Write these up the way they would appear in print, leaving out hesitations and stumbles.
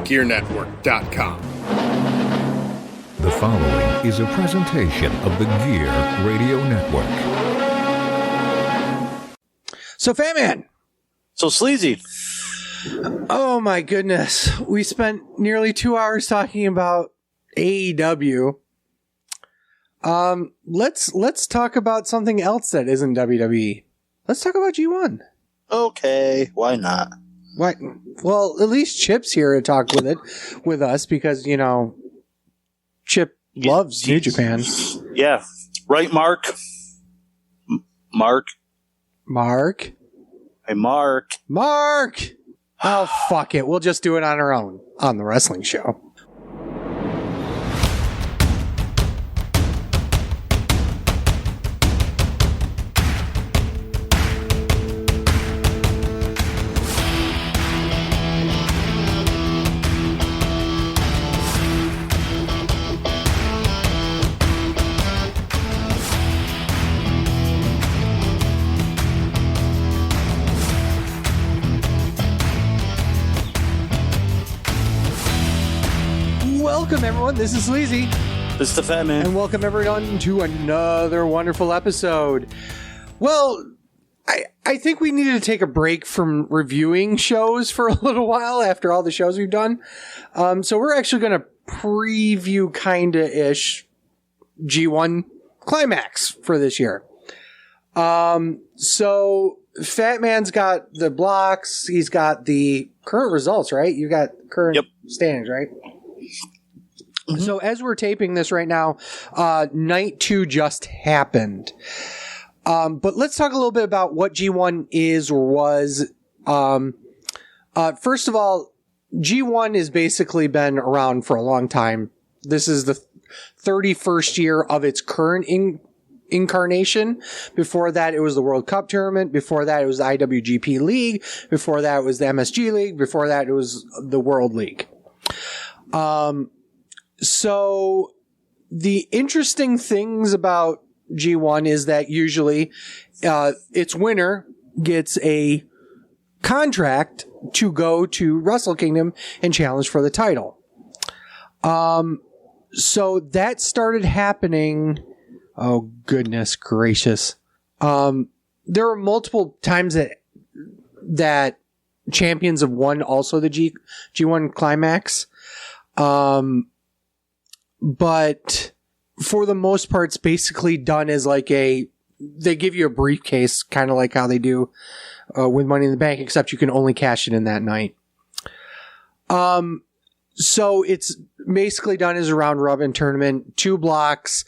GearNetwork.com. The following is a presentation of the Gear Radio Network. So, Fat Man. So sleazy. Oh my goodness. We spent nearly 2 hours talking about AEW. Let's talk about something else that isn't WWE. Let's talk about G1. Okay, why not? Why? Well, at least Chip's here to talk with us because, you know, Chip loves New Japan. Yeah. Right, Mark? Mark? Hey, Mark. Oh, fuck it. We'll just do it on our own on the wrestling show. Welcome, everyone. This is Sleazy. This is the Fat Man. And welcome, everyone, to another wonderful episode. Well, I think we needed to take a break from reviewing shows for a little while after all the shows we've done. So we're actually going to preview kinda-ish G1 Climax for this year. So Fat Man's got the blocks. He's got the current results, right? You got current standings, right? Mm-hmm. So as we're taping this right now, night 2 just happened. But let's talk a little bit about what G1 is or was. First of all, G1 has basically been around for a long time. This is the 31st year of its current incarnation. Before that, it was the World Cup tournament. Before that, it was the IWGP League. Before that, it was the MSG League. Before that, it was the World League. So the interesting things about G1 is that usually its winner gets a contract to go to Wrestle Kingdom and challenge for the title. So that started happening. Oh, goodness gracious. There were multiple times that champions have won also the G1 Climax. But for the most part, it's basically done as like they give you a briefcase, kind of like how they do with Money in the Bank, except you can only cash it in that night. So it's basically done as a round robin tournament, 2 blocks.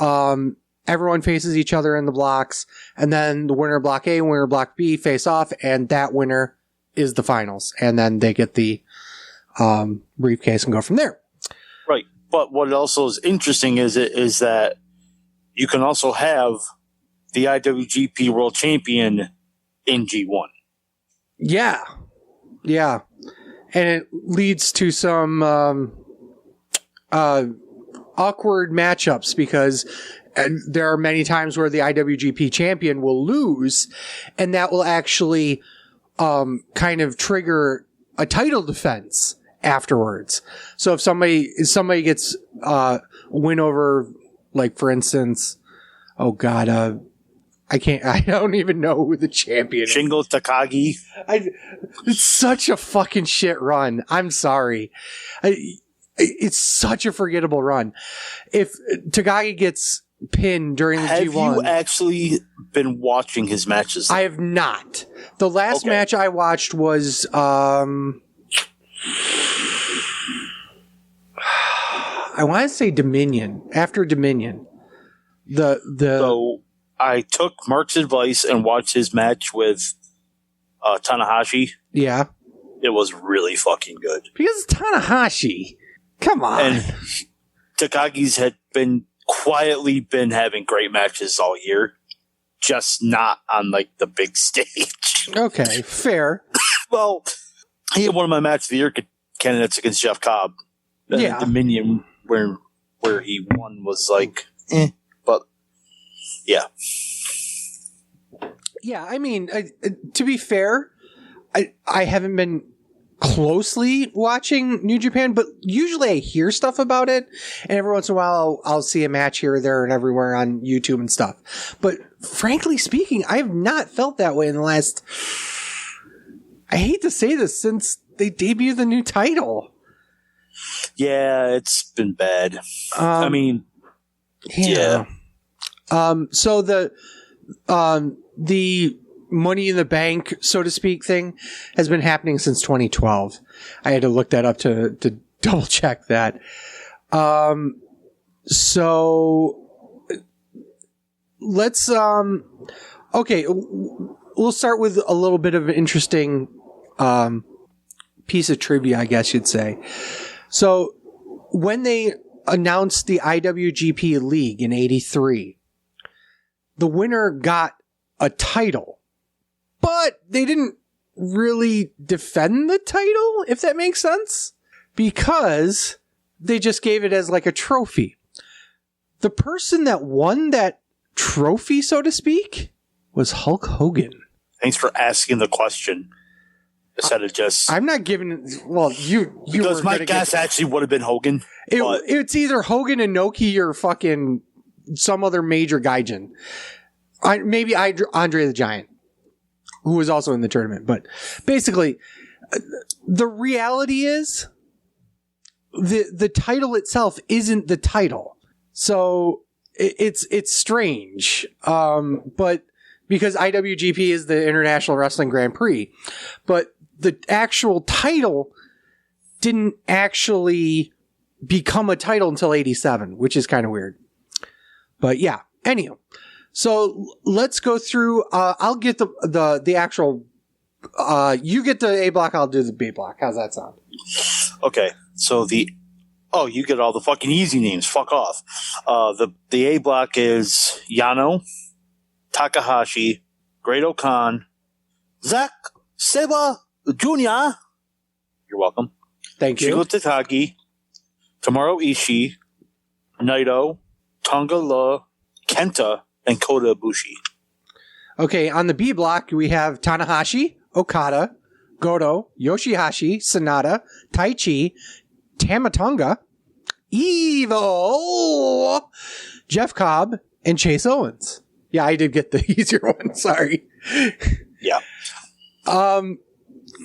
Everyone faces each other in the blocks, and then the winner of block A and winner of block B face off, and that winner is the finals. And then they get the briefcase and go from there. Right. But what also is interesting is that you can also have the IWGP World Champion in G1. Yeah. Yeah. And it leads to some awkward matchups because there are many times where the IWGP champion will lose, and that will actually kind of trigger a title defense afterwards. So if somebody gets win over, like, for instance, oh god, I don't even know who the champion is. Shingo Takagi. It's such a fucking shit run. I'm sorry. It's such a forgettable run. If Takagi gets pinned during the G1. Have you actually been watching his matches? I have not. The last match I watched was I want to say Dominion. After Dominion. So I took Mark's advice and watched his match with Tanahashi. Yeah. It was really fucking good. Because it's Tanahashi. Come on. And Takagi's had quietly been having great matches all year. Just not on, like, the big stage. Okay, fair. Well, he had one of my match of the year candidates against Jeff Cobb. Yeah. Dominion, where he won, was like, but yeah. Yeah, I mean, to be fair, I haven't been closely watching New Japan, but usually I hear stuff about it, and every once in a while I'll see a match here or there and everywhere on YouTube and stuff. But frankly speaking, I have not felt that way in the last, I hate to say this, since they debuted the new title. Yeah, it's been bad. I mean, yeah. So the Money in the Bank, so to speak, thing has been happening since 2012. I had to look that up to double check that. So let's, okay, we'll start with a little bit of an interesting, piece of trivia, I guess you'd say. So when they announced the IWGP League in '83, the winner got a title, but they didn't really defend the title, if that makes sense, because they just gave it as like a trophy. The person that won that trophy, so to speak, was Hulk Hogan. Thanks for asking the question. Instead of just, I'm not giving. Well, you because my guess actually would have been Hogan. It's either Hogan, Inoki, or fucking some other major gaijin. Maybe Andre the Giant, who was also in the tournament. But basically, the reality is the title itself isn't the title. So it's strange. But because IWGP is the International Wrestling Grand Prix, but the actual title didn't actually become a title until '87, which is kind of weird. But yeah, anyhow. So let's go through. I'll get the actual. You get the A block. I'll do the B block. How's that sound? Okay. So you get all the fucking easy names. Fuck off. The A block is Yano, Takahashi, Great-O-Khan, Zack Sabre Jr. You're welcome. Thank you. Shingo Takagi, Tomohiro Ishii, Naito, Tonga Loa, Kenta, and Kota Ibushi. Okay, on the B block, we have Tanahashi, Okada, Goto, Yoshihashi, Sanada, Taichi, Tamatonga, Evil, Jeff Cobb, and Chase Owens. Yeah, I did get the easier one. Sorry. Yeah.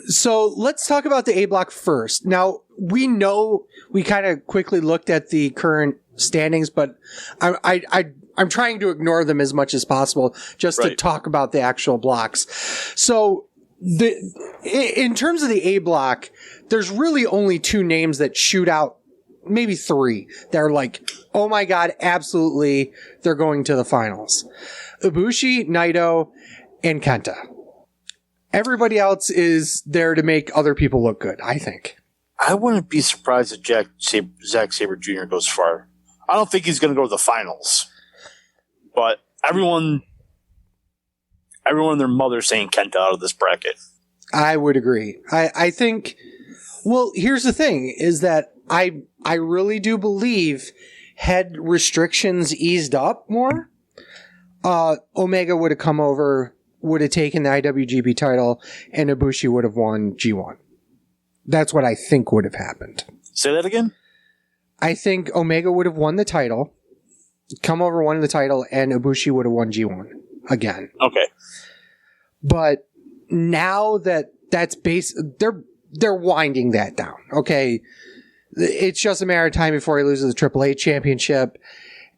So let's talk about the A block first. Now, we know we kind of quickly looked at the current standings, but I'm trying to ignore them as much as possible just to talk about the actual blocks. So in terms of the A block, there's really only two names that shoot out, maybe three. They're like, oh my God, absolutely, they're going to the finals. Ibushi, Naito, and Kenta. Everybody else is there to make other people look good, I think. I wouldn't be surprised if Zack Sabre Jr. goes far. I don't think he's going to go to the finals. But everyone and their mother saying Kenta out of this bracket. I would agree. I think, well, here's the thing, is that I really do believe had restrictions eased up more, Omega would have come over, would have taken the IWGP title, and Ibushi would have won G1. That's what I think would have happened. Say that again? I think Omega would have won the title, come over, won the title, and Ibushi would have won G1 again. Okay. But now that that's they're winding that down. Okay. It's just a matter of time before he loses the AAA championship.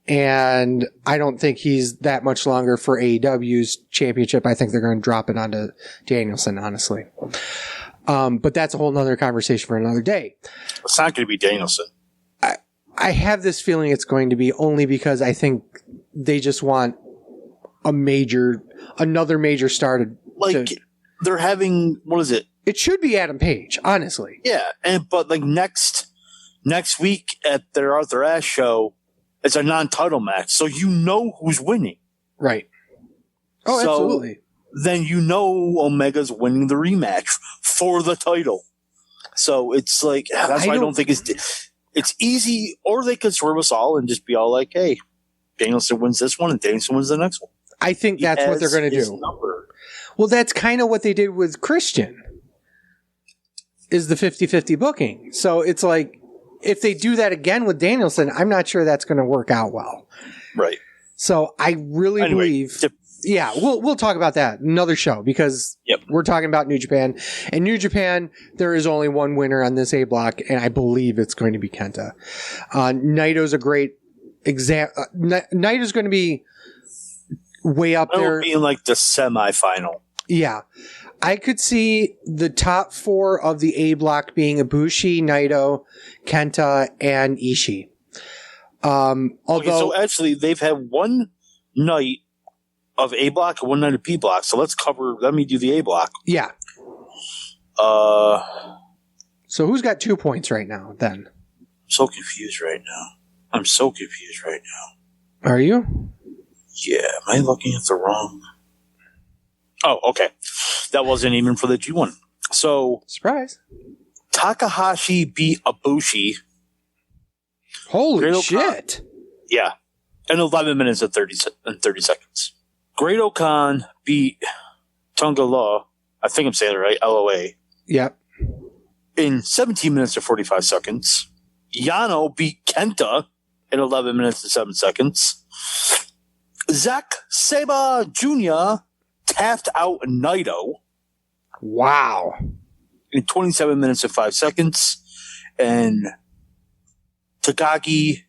And I don't think he's that much longer for AEW's championship. I think they're going to drop it onto Danielson, honestly. But that's a whole nother conversation for another day. It's not going to be Danielson. I have this feeling it's going to be, only because I think they just want another major star to they're having, what is it? It should be Adam Page, honestly. Yeah. But like next week at their Arthur Ashe show, it's a non-title match. So you know who's winning. Right. Oh, so absolutely. Then you know Omega's winning the rematch for the title. So it's like, that's why I don't think it's easy, or they could swerve us all and just be all like, hey, Danielson wins this one and Danielson wins the next one. I think that's what they're going to do. Number. Well, that's kind of what they did with Christian. is the 50-50 booking. So it's like, if they do that again with Danielson, I'm not sure that's going to work out well. Right. So I really believe... Yeah, we'll talk about that another show because we're talking about New Japan. And New Japan, there is only one winner on this A block, and I believe it's going to be Kenta. Naito's a great example. Naito's going to be way up there. Being like the semifinal. Yeah. I could see the top 4 of the A block being Ibushi, Naito, Kenta, and Ishii. So actually, they've had one night of A block and one night of B block. So let me do the A block. Yeah. So who's got 2 points right now then? I'm so confused right now. Are you? Yeah. Am I looking at the wrong? Oh, okay. That wasn't even for the G1. So. Surprise. Takahashi beat Ibushi. Holy shit. Yeah. In 11 minutes and 30 seconds. Great-O-Khan beat Tonga Law. I think I'm saying it right. LOA. Yep. In 17 minutes and 45 seconds. Yano beat Kenta in 11 minutes and 7 seconds. Zack Sabre Jr. tapped out Naito. Wow. In 27 minutes and 5 seconds. And Takagi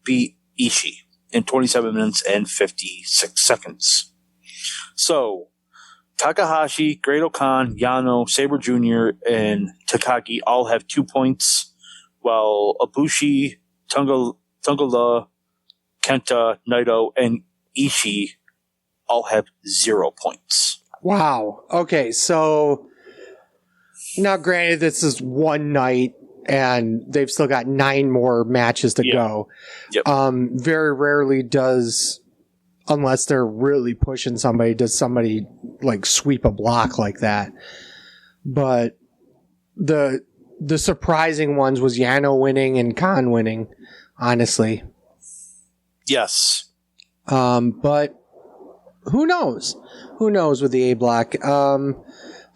beat Ishii in 27 minutes and 56 seconds. So, Takahashi, Great-O-Khan, Yano, Sabre Jr., and Takagi all have 2 points, while Ibushi, Tonga La, Kenta, Naito, and Ishii all have 0 points. Wow. Okay, so now granted this is one night, and they've still got 9 more matches to go. Yep. Very rarely does, unless they're really pushing somebody, does somebody like sweep a block like that. But the surprising ones was Yano winning and Khan winning, honestly. Yes. But who knows? Who knows with the A block? The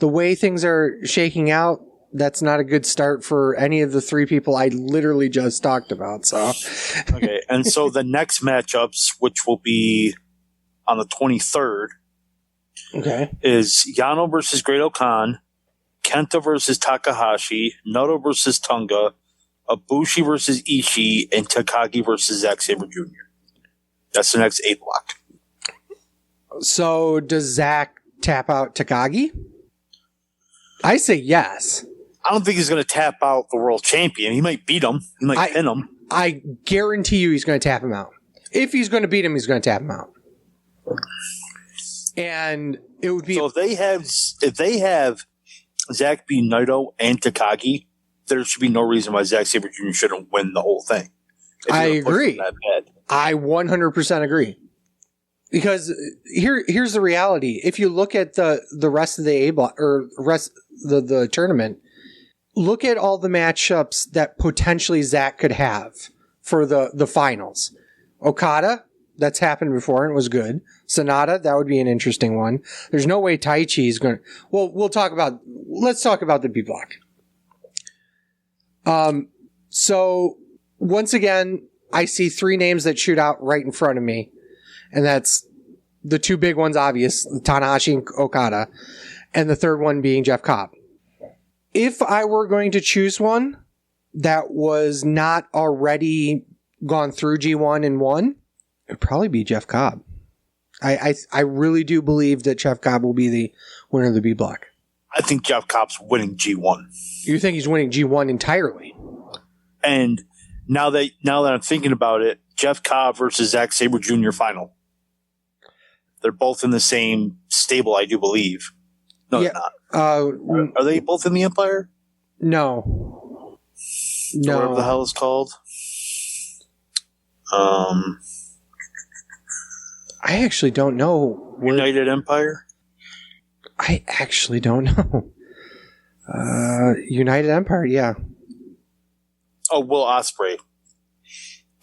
way things are shaking out, that's not a good start for any of the 3 people I literally just talked about. So, okay, and so the next matchups, which will be on the 23rd, is Yano versus Great-O-Khan, Kenta versus Takahashi, Naito versus Tonga, Ibushi versus Ishii, and Takagi versus Zack Sabre Jr. That's the next A block. So, does Zack tap out Takagi? I say yes. I don't think he's going to tap out the world champion. He might beat him. He might pin him. I guarantee you he's going to tap him out. If he's going to beat him, he's going to tap him out. And it would be... So if they have Zack beat Naito and Takagi, there should be no reason why Zack Sabre Jr. shouldn't win the whole thing. I agree. I 100% agree. Because here's the reality. If you look at the rest of the A block, or rest the tournament, look at all the matchups that potentially Zack could have for the finals. Okada, that's happened before and it was good. Sonata, that would be an interesting one. There's no way Taichi is going to... Well, let's talk about the B block. So, once again, I see 3 names that shoot out right in front of me. And that's the 2 big ones, obvious, Tanahashi and Okada. And the third one being Jeff Cobb. If I were going to choose one that was not already gone through G1 and won, it'd probably be Jeff Cobb. I really do believe that Jeff Cobb will be the winner of the B block. I think Jeff Cobb's winning G1. You think he's winning G1 entirely? And now that I'm thinking about it, Jeff Cobb versus Zack Sabre Jr. final. They're both in the same stable, I do believe. No, yeah, they're not. Are they both in the Empire? No. Whatever the hell it's called. I actually don't know. United Empire? I actually don't know. United Empire, yeah. Oh, Will Ospreay.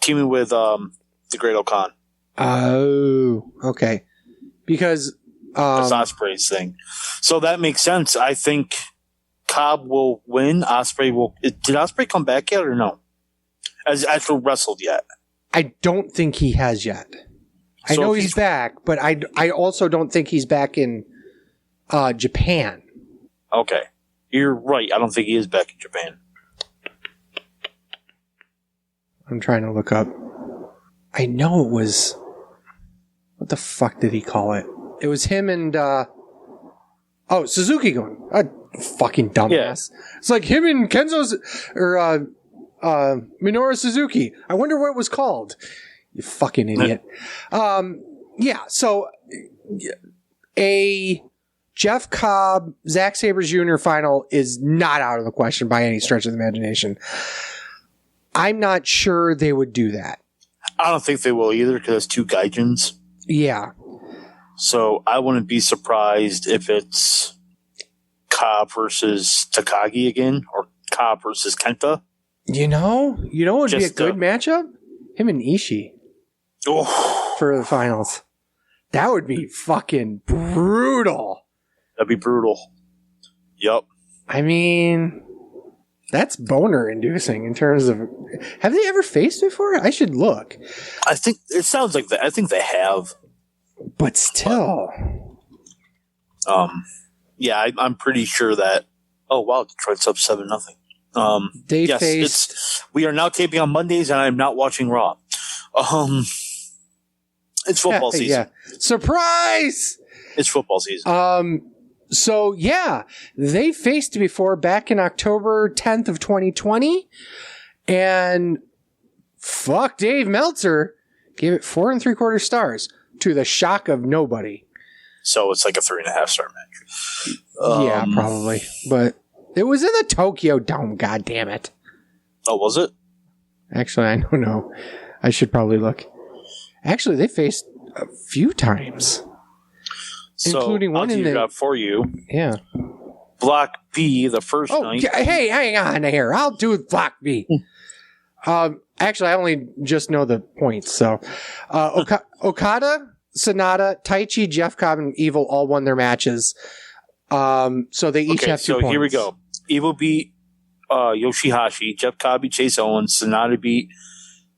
Teaming with the Great-O-Khan. Oh, okay. Because... That's Ospreay's thing. So that makes sense. I think Cobb will win. Ospreay will. Did Ospreay come back yet or no? Has actually wrestled yet? I don't think he has yet. I So know if he's back, but I also don't think he's back in Japan. Okay. You're right. I don't think he is back in Japan. I'm trying to look up. I know it was... What the fuck did he call it? It was him and... Suzuki going. Fucking dumbass. Yeah. It's like him and Kenzo's... Or Minoru Suzuki. I wonder what it was called. You fucking idiot. Yeah, so... A Jeff Cobb, Zack Sabre Jr. final is not out of the question by any stretch of the imagination. I'm not sure they would do that. I don't think they will either because it's two Gaijins. Yeah. So I wouldn't be surprised if it's Cobb versus Takagi again or Cobb versus Kenta. You know it would be a good matchup? Him and Ishii. Oh. For the finals. That would be fucking brutal. That'd be brutal. Yep. I mean... That's boner inducing in terms of... Have they ever faced before? I should look. I think it sounds like that. I think they have. But still. Yeah, I'm pretty sure that... Oh, wow. Detroit's up 7-0. They faced... We are now taping on Mondays and I'm not watching Raw. It's football season. Yeah. Surprise! It's football season. So, yeah, they faced before back in October 10th of 2020, and fuck, Dave Meltzer gave it 4 3/4 stars to the shock of nobody. So it's like a 3.5 star match. Yeah, probably. But it was in the Tokyo Dome, God damn it. Oh, was it? Actually, I don't know. I should probably look. Actually, they faced a few times. So, including one in the... got for you. Yeah. Block B, the first night. Hey, hang on here. I'll do Block B. Actually, I only just know the points. So, Okada, Sonata, Taichi, Jeff Cobb, and Evil all won their matches. So they each have 2 points. So here we go. Evil beat Yoshihashi. Jeff Cobb beat Chase Owens. Sonata beat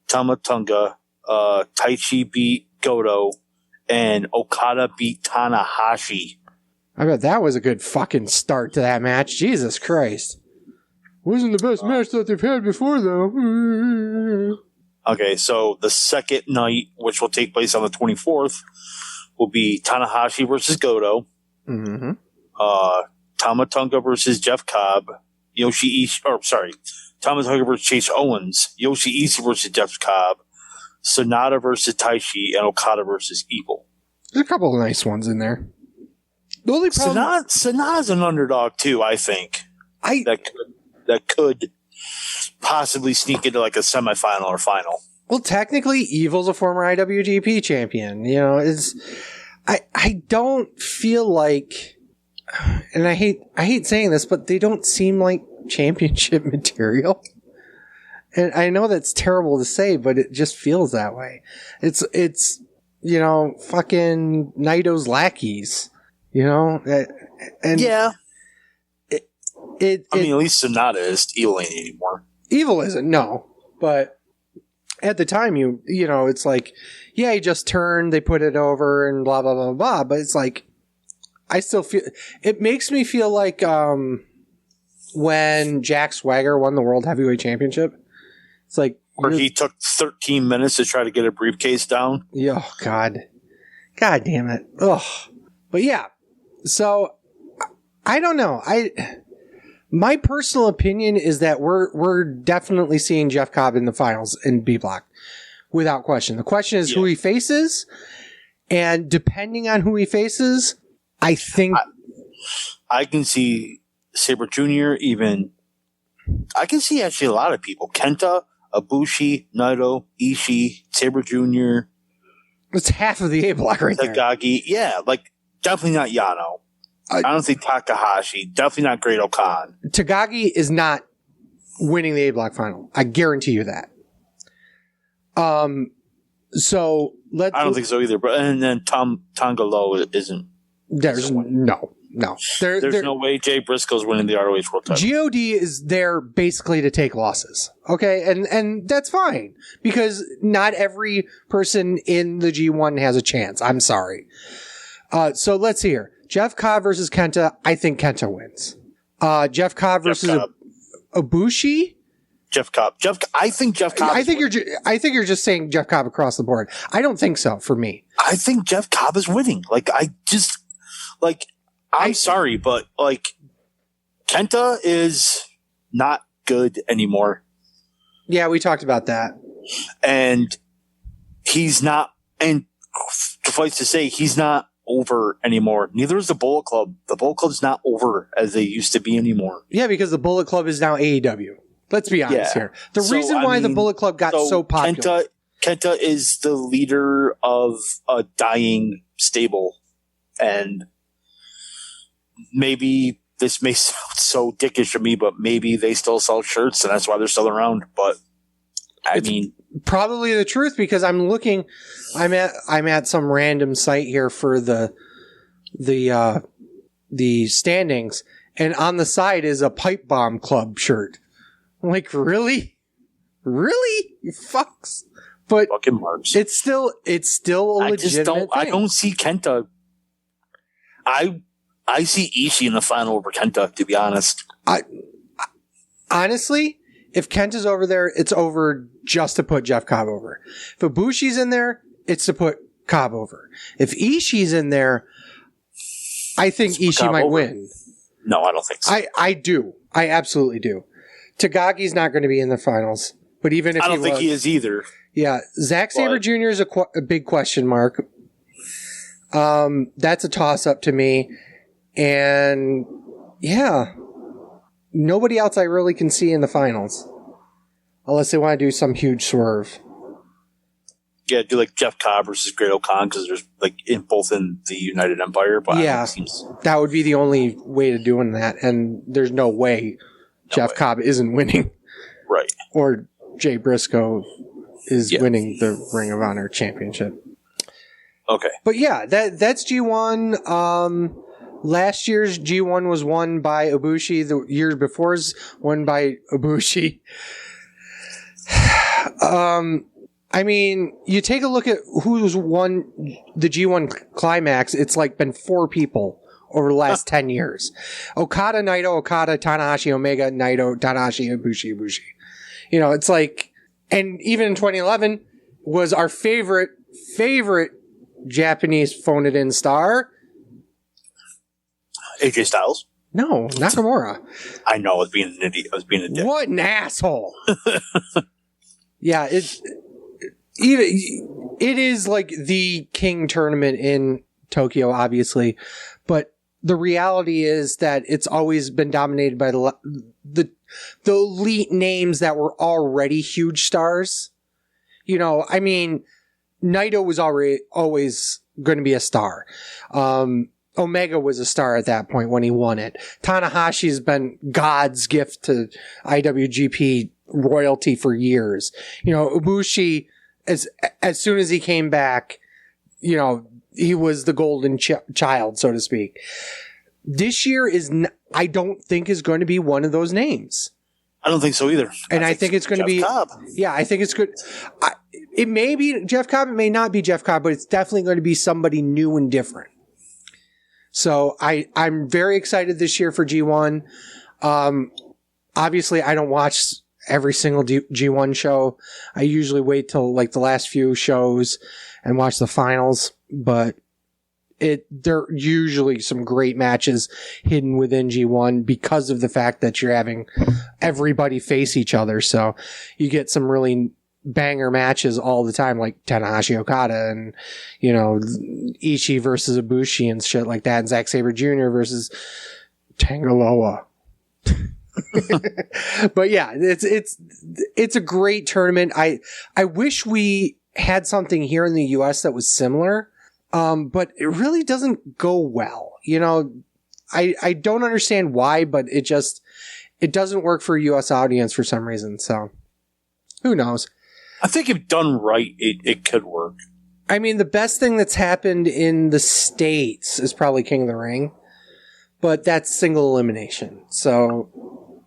Tamatonga. Taichi beat Goto. And Okada beat Tanahashi. I bet that was a good fucking start to that match. Jesus Christ. Wasn't the best match that they've had before, though. Okay, so the second night, which will take place on the 24th, will be Tanahashi versus Goto. Mm-hmm. Tamatonga versus Jeff Cobb. Tamatonga versus Chase Owens. Yoshiishi versus Jeff Cobb. Sonata versus Taichi, and Okada versus Evil. There's a couple of nice ones in there. The only problem... Sonata's an underdog too, I think. That could possibly sneak into like a semifinal or final. Well, technically, Evil's a former IWGP champion. You know, I don't feel like, and I hate saying this, but they don't seem like championship material. And I know that's terrible to say, but it just feels that way. It's fucking Naito's lackeys, and yeah. I mean, at least Sonata is Evil ain't anymore. Evil isn't, no. But at the time, it's like, yeah, he just turned, they put it over, and blah blah blah blah. But it's like, I still feel it makes me feel like when Jack Swagger won the World Heavyweight Championship. It's like... Where he took 13 minutes to try to get a briefcase down. Oh, God. God damn it. Ugh. But yeah. So, I don't know. My personal opinion is that we're definitely seeing Jeff Cobb in the finals in B Block. Without question. The question is who he faces. And depending on who he faces, I think... I can see Sabre Jr. even... I can see actually a lot of people. Kenta... Ibushi, Naito, Ishii, Sabre Jr. It's half of the A block right there. Takagi. Yeah, like, definitely not Yano. I don't think Takahashi. Definitely not Great Khan. Takagi is not winning the A block final. I guarantee you that. So, I don't think so either. But and then Tonga Low isn't. There's no. There's no way Jay Briscoe's winning the ROH World title. God is there basically to take losses. Okay. And that's fine because not every person in the G1 has a chance. I'm sorry. So let's see here. Jeff Cobb versus Kenta. I think Kenta wins. Jeff Cobb versus Ibushi. Jeff Cobb. I think Jeff Cobb. I think you're just saying Jeff Cobb across the board. I don't think so for me. I think Jeff Cobb is winning. I'm sorry, but Kenta is not good anymore. Yeah, we talked about that. And he's not, and suffice to say, he's not over anymore. Neither is the Bullet Club. The Bullet Club's not over as they used to be anymore. Yeah, because the Bullet Club is now AEW. Let's be honest here. The reason why the Bullet Club got so popular. Kenta is the leader of a dying stable. And maybe this may sound so dickish to me, but maybe they still sell shirts and that's why they're still around. But it's probably the truth because I'm at some random site here for the standings, and on the side is a Pipe Bomb Club shirt. I'm like, really? You fucks. But fucking marks. It's still a legitimate thing. I don't see Kenta. I see Ishii in the final over Kenta, to be honest. Honestly, if Kenta's over there, it's over just to put Jeff Cobb over. If Ibushi's in there, it's to put Cobb over. If Ishii's in there, I think Ishii might win. No, I don't think so. I do. I absolutely do. Tagagi's not going to be in the finals, but even if I don't think he is either. Yeah, Zack Sabre Jr. is a big question mark. That's a toss-up to me. And, yeah, nobody else I really can see in the finals. Unless they want to do some huge swerve. Yeah, do like Jeff Cobb versus Great O'Khan because there's both in the United Empire. But yeah, that would be the only way to doing that. And there's no way Jeff Cobb isn't winning. Right. Or Jay Briscoe is winning the Ring of Honor championship. Okay. But yeah, that's G1. Last year's G1 was won by Ibushi. The years before was won by Ibushi. I mean, you take a look at who's won the G1 Climax. It's been 4 people over the last 10 years. Okada, Naito, Okada, Tanahashi, Omega, Naito, Tanahashi, Ibushi. You know, it's and even in 2011 was our favorite Japanese phone-it-in star. AJ Styles? No, Nakamura. I know, I was being an idiot. I was being a dick. What an asshole. Yeah, it is the king tournament in Tokyo, obviously, but the reality is that it's always been dominated by the elite names that were already huge stars. You know, I mean, Naito was always going to be a star. Omega was a star at that point when he won it. Tanahashi's been God's gift to IWGP royalty for years. You know, Ibushi, as soon as he came back, you know, he was the golden child, so to speak. This year I don't think is going to be one of those names. I don't think so either. And I think it's going to be Cobb. Yeah, I think it's good. It may be Jeff Cobb, it may not be Jeff Cobb, but it's definitely going to be somebody new and different. So I'm very excited this year for G1. Obviously, I don't watch every single G1 show. I usually wait till the last few shows and watch the finals. But there are usually some great matches hidden within G1 because of the fact that you're having everybody face each other. So you get some really banger matches all the time, like Tanahashi Okada and, you know, Ishii versus Ibushi and shit like that, and Zack Sabre Jr. versus Tangaloa. But yeah, it's a great tournament. I wish we had something here in the US that was similar, but it really doesn't go well. You know, I don't understand why, but it doesn't work for a US audience for some reason. So who knows? I think if done right, it could work. I mean, the best thing that's happened in the States is probably King of the Ring. but that's single elimination. So,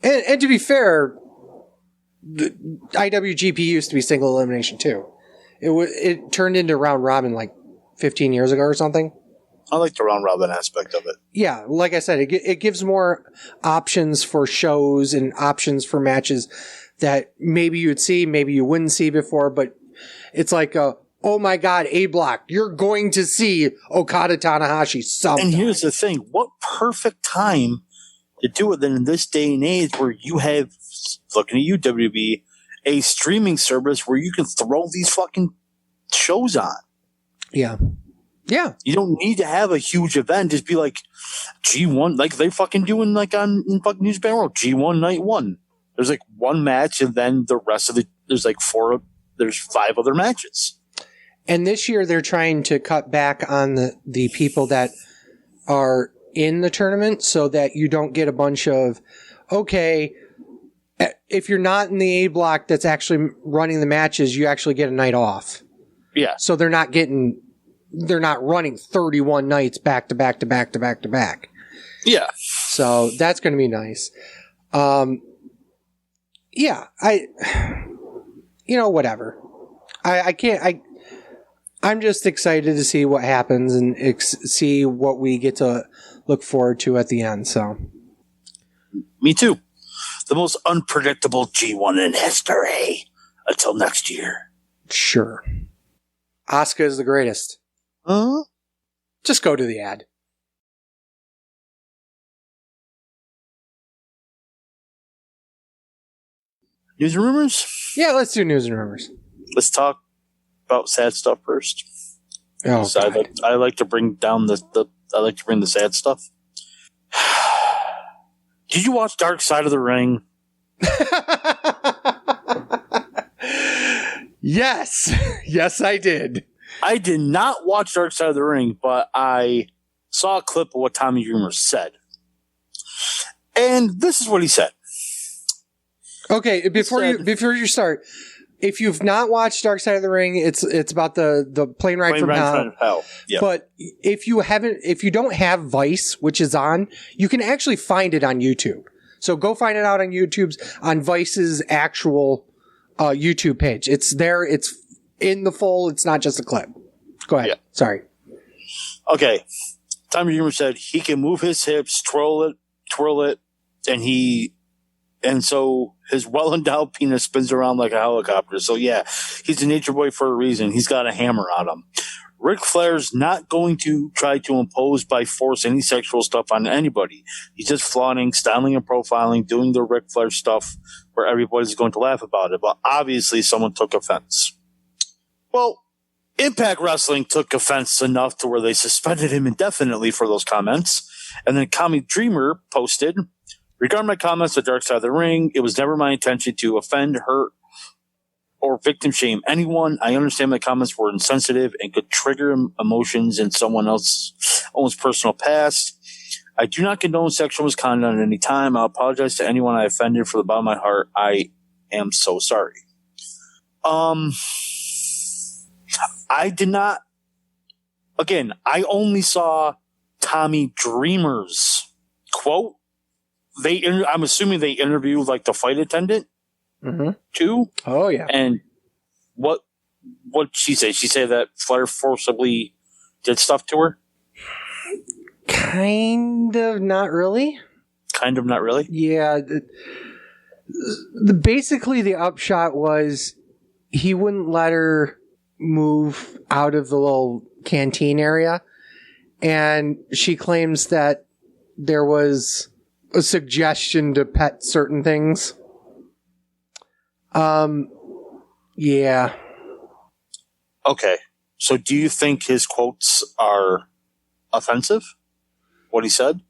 and to be fair, the IWGP used to be single elimination too. It turned into round robin like 15 years ago or something. I like the round robin aspect of it. Yeah, like I said, it gives more options for shows and options for matches that maybe you would see, maybe you wouldn't see before, but it's like, oh my God, A Block, you're going to see Okada Tanahashi sometime. And here's the thing, what perfect time to do it than in this day and age where you have, looking at you, WB, a streaming service where you can throw these fucking shows on. Yeah. Yeah. You don't need to have a huge event. Just be like G1, like they fucking doing like in fucking New Japan World, G1 Night 1. There's like one match and then the rest of there's 5 other matches. And this year they're trying to cut back on the people that are in the tournament so that you don't get a bunch of, okay, if you're not in the A block that's actually running the matches, you actually get a night off. Yeah. So they're not running 31 nights back to back to back to back to back. Yeah. So that's going to be nice. Yeah, whatever. I'm just excited to see what happens and see what we get to look forward to at the end. So, me too. The most unpredictable G1 in history until next year. Sure. Asuka is the greatest. Huh? Just go to the ad. News and rumors? Yeah, let's do news and rumors. Let's talk about sad stuff first. Oh, So I like to bring down I like to bring the sad stuff. Did you watch Dark Side of the Ring? Yes. Yes, I did. I did not watch Dark Side of the Ring, but I saw a clip of what Tommy Dreamer said. And this is what he said. Okay, before you start, if you've not watched Dark Side of the Ring, it's about the plane ride from hell. Yep. But if you don't have Vice, which is on, you can actually find it on YouTube. So go find it out on Vice's actual YouTube page. It's there. It's in the full. It's not just a clip. Go ahead. Yeah. Sorry. Okay. Tommy Dreamer said he can move his hips, twirl it, and so his well-endowed penis spins around like a helicopter. So yeah, he's a nature boy for a reason. He's got a hammer on him. Ric Flair's not going to try to impose by force any sexual stuff on anybody. He's just flaunting, styling, and profiling, doing the Ric Flair stuff where everybody's going to laugh about it. But obviously someone took offense. Well, Impact Wrestling took offense enough to where they suspended him indefinitely for those comments. And then Tommy Dreamer posted, regarding my comments at Dark Side of the Ring, it was never my intention to offend, hurt, or victim shame anyone. I understand my comments were insensitive and could trigger emotions in someone else's own personal past. I do not condone sexual misconduct at any time. I apologize to anyone I offended from the bottom of my heart. I am so sorry. I did not. Again, I only saw Tommy Dreamer's quote. I'm assuming they interviewed like the flight attendant too. Oh yeah. And what she say? She said that Flair forcibly did stuff to her. Kind of, not really. Kind of, not really. Yeah. Basically, the upshot was he wouldn't let her move out of the little canteen area, and she claims that there was a suggestion to pet certain things. Yeah. Okay. So do you think his quotes are offensive? What he said?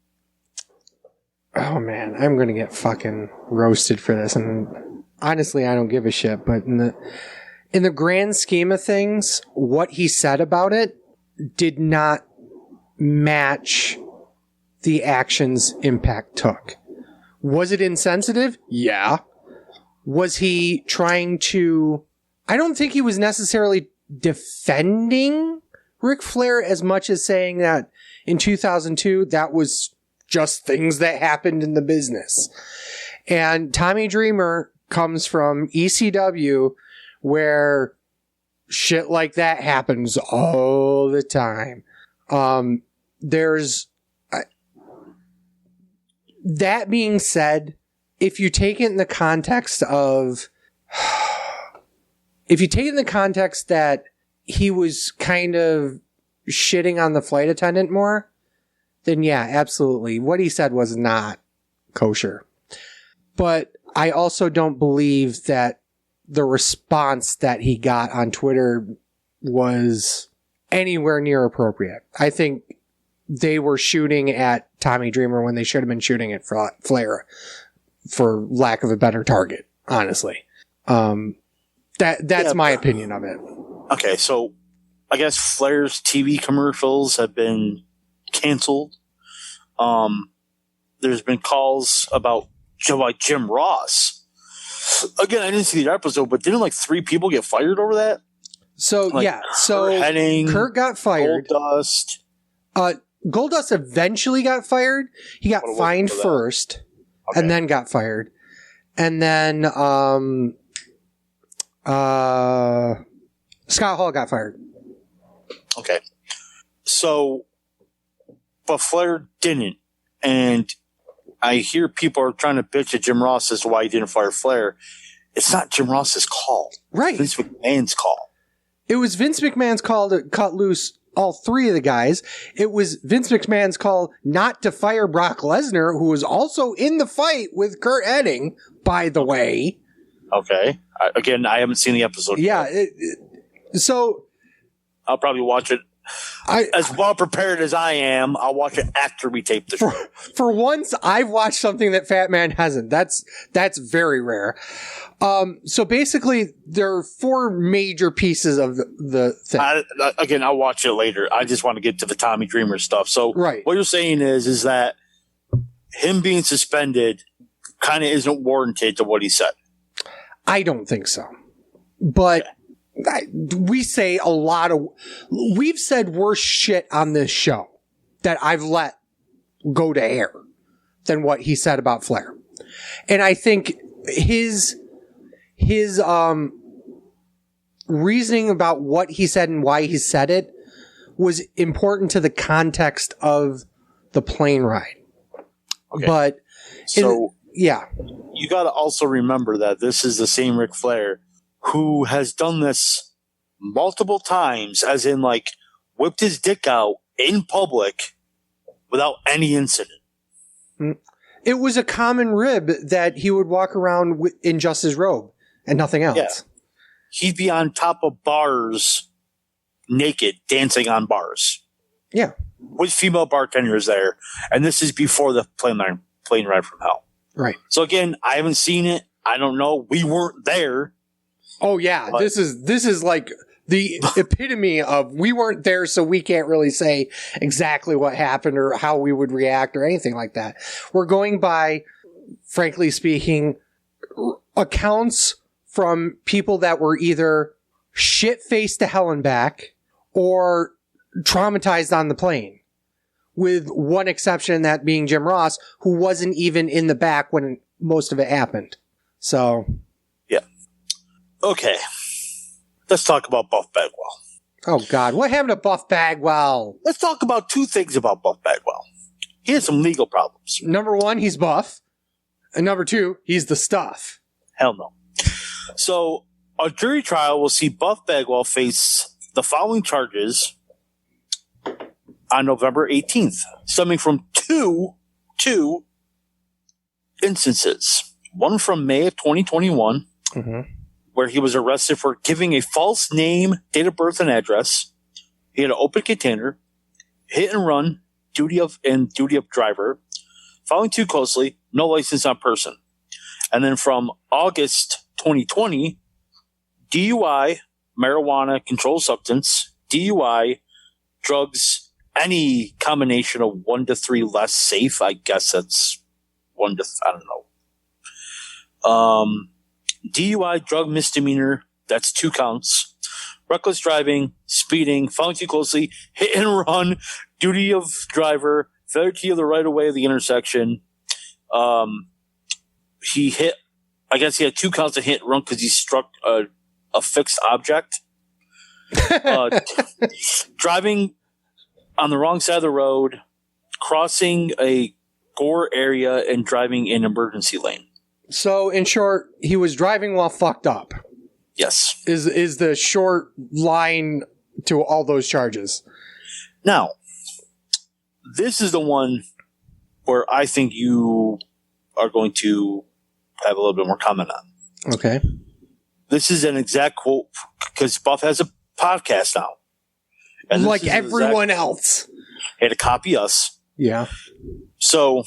Oh man, I'm going to get fucking roasted for this. And honestly, I don't give a shit, but in the grand scheme of things, what he said about it did not match the actions Impact took. Was it insensitive? Yeah. Was he trying to... I don't think he was necessarily defending Ric Flair as much as saying that in 2002, that was just things that happened in the business. And Tommy Dreamer comes from ECW, where shit like that happens all the time. That being said, if you take it in the context that he was kind of shitting on the flight attendant more, then yeah, absolutely. What he said was not kosher. But I also don't believe that the response that he got on Twitter was anywhere near appropriate. I think they were shooting at Tommy Dreamer when they should have been shooting at Flair, for lack of a better target, honestly. That's my opinion of it. Okay, so I guess Flair's TV commercials have been canceled. There's been calls about Jim Ross. Again, I didn't see the episode, but didn't 3 people get fired over that? So Kurt got fired. Goldust. Goldust eventually got fired. He got fined first, and then got fired. And then Scott Hall got fired. Okay. So, but Flair didn't. And I hear people are trying to bitch at Jim Ross as to why he didn't fire Flair. It's not Jim Ross's call. Right. Vince McMahon's call. It was Vince McMahon's call to cut loose all 3 of the guys. It was Vince McMahon's call not to fire Brock Lesnar, who was also in the fight with Kurt Hennig, by the way. Okay. I haven't seen the episode yet. Yeah. So I'll probably watch it. As well prepared as I am, I'll watch it after we tape the show. For once, I've watched something that Fat Man hasn't. That's very rare. So basically, there are 4 major pieces of the thing. I'll watch it later. I just want to get to the Tommy Dreamer stuff. So right. What you're saying is that him being suspended kind of isn't warranted to what he said. I don't think so. But we say we've said worse shit on this show that I've let go to air than what he said about Flair. And I think his reasoning about what he said and why he said it was important to the context of the plane ride. Okay. But you got to also remember that this is the same Ric Flair who has done this multiple times, as in whipped his dick out in public without any incident. It was a common rib that he would walk around in just his robe and nothing else. Yeah. He'd be on top of bars naked, dancing on bars. Yeah. With female bartenders there. And this is before the plane ride from hell. Right. So again, I haven't seen it. I don't know. We weren't there. Oh yeah, but this is like the epitome of we weren't there, so we can't really say exactly what happened or how we would react or anything like that. We're going by, frankly speaking, accounts from people that were either shit-faced to hell and back or traumatized on the plane, with one exception, that being Jim Ross, who wasn't even in the back when most of it happened. So... Okay, let's talk about Buff Bagwell. Oh, God. What happened to Buff Bagwell? Let's talk about 2 things about Buff Bagwell. He has some legal problems. Number 1, he's buff. And number 2, he's the stuff. Hell no. So, a jury trial will see Buff Bagwell face the following charges on November 18th, stemming from two instances. One from May of 2021. Mm-hmm. Where he was arrested for giving a false name, date of birth, and address. He had an open container, hit and run, duty of driver. Following too closely, no license on person. And then from August 2020, DUI, marijuana, controlled substance, DUI, drugs, any combination of 1 to 3 less safe. I guess that's 1 to, I don't know. DUI, drug misdemeanor, that's 2 counts. Reckless driving, speeding, following too closely, hit and run, duty of driver, Failure to yield the right of way of the intersection. He hit, I guess he had 2 counts of hit and run because he struck a fixed object. Driving on the wrong side of the road, crossing a gore area, and driving in emergency lane. So, in short, he was driving while fucked up. Yes. Is the short line to all those charges. Now, this is the one where I think you are going to have a little bit more comment on. Okay. This is an exact quote, because Buff has a podcast now. And like everyone else. He had to copy us. Yeah. So,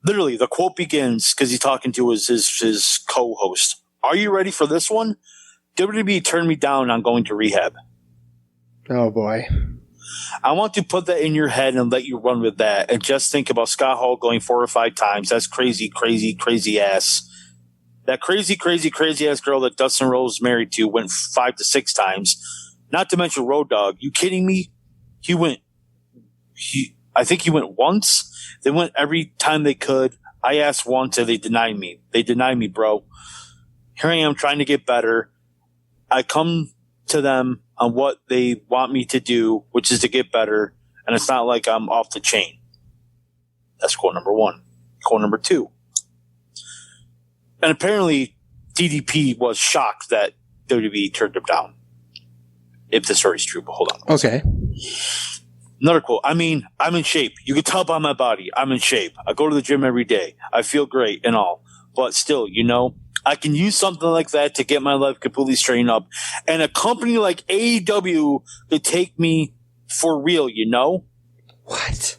literally, the quote begins, because he's talking to his co-host. Are you ready for this one? WWE turned me down on going to rehab. Oh, boy. I want to put that in your head and let you run with that. And just think about Scott Hall going 4 or 5 times. That's crazy, crazy, crazy ass. That crazy, crazy, crazy ass girl that Dustin Rhodes married to went 5 to 6 times. Not to mention Road Dogg. You kidding me? I think he went once. They went every time they could. I asked once and they denied me. They denied me, bro. Here I am trying to get better. I come to them on what they want me to do, which is to get better. And it's not like I'm off the chain. That's quote number 1. Quote number 2. And apparently DDP was shocked that WWE turned him down. If the story's true, but hold on. Okay. Another quote. I mean, I'm in shape. You can tell by my body. I'm in shape. I go to the gym every day. I feel great and all. But still, I can use something like that to get my life completely straightened up. And a company like AEW could take me for real, What?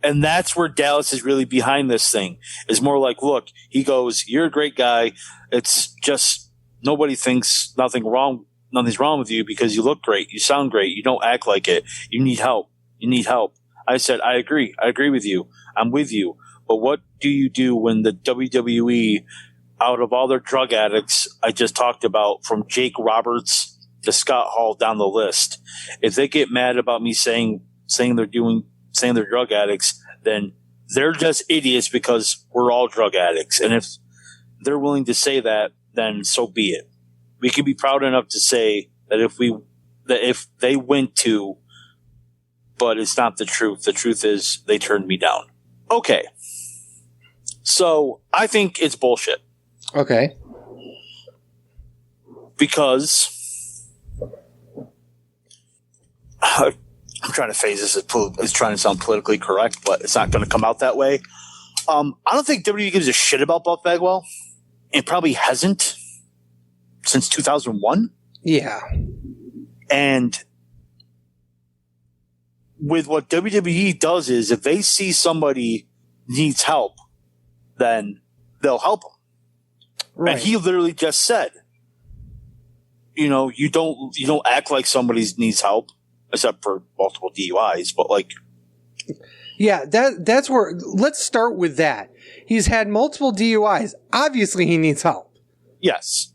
And that's where Dallas is really behind this thing. Is more like, look, he goes, you're a great guy. It's just nobody thinks nothing's wrong with you because you look great. You sound great. You don't act like it. You need help. I said, I agree. I agree with you. I'm with you. But what do you do when the WWE, out of all their drug addicts I just talked about, from Jake Roberts to Scott Hall down the list, if they get mad about me saying they're drug addicts, then they're just idiots because we're all drug addicts. And if they're willing to say that, then so be it. We can be proud enough to say that if they went to, but it's not the truth. The truth is they turned me down. Okay. So I think it's bullshit. Okay. Because I'm trying to phrase this as trying to sound politically correct, but it's not going to come out that way. I don't think WWE gives a shit about Buff Bagwell. It probably hasn't since 2001. Yeah. And with what WWE does is if they see somebody needs help, then they'll help them. Right. And he literally just said, you don't act like somebody needs help, except for multiple DUIs, but like. Yeah, that's where, let's start with that. He's had multiple DUIs. Obviously he needs help. Yes.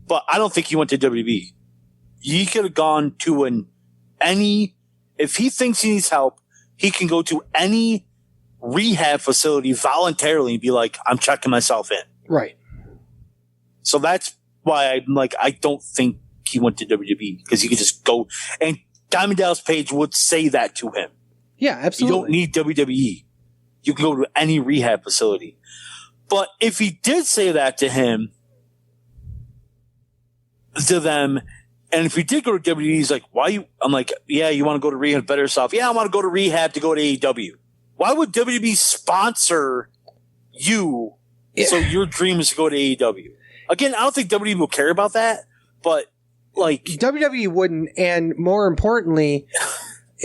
But I don't think he went to WWE. He could have gone to if he thinks he needs help, he can go to any rehab facility voluntarily and be like, I'm checking myself in. Right. So that's why I'm like, I don't think he went to WWE because he could just go, and Diamond Dallas Page would say that to him. Yeah, absolutely. You don't need WWE. You can go to any rehab facility. But if he did say that to them, and if he did go to WWE, he's like, why you? I'm like, yeah, you want to go to rehab, better yourself. Yeah, I want to go to rehab to go to AEW. Why would WWE sponsor you? Yeah. So your dream is to go to AEW. Again, I don't think WWE will care about that, but like WWE wouldn't, and more importantly,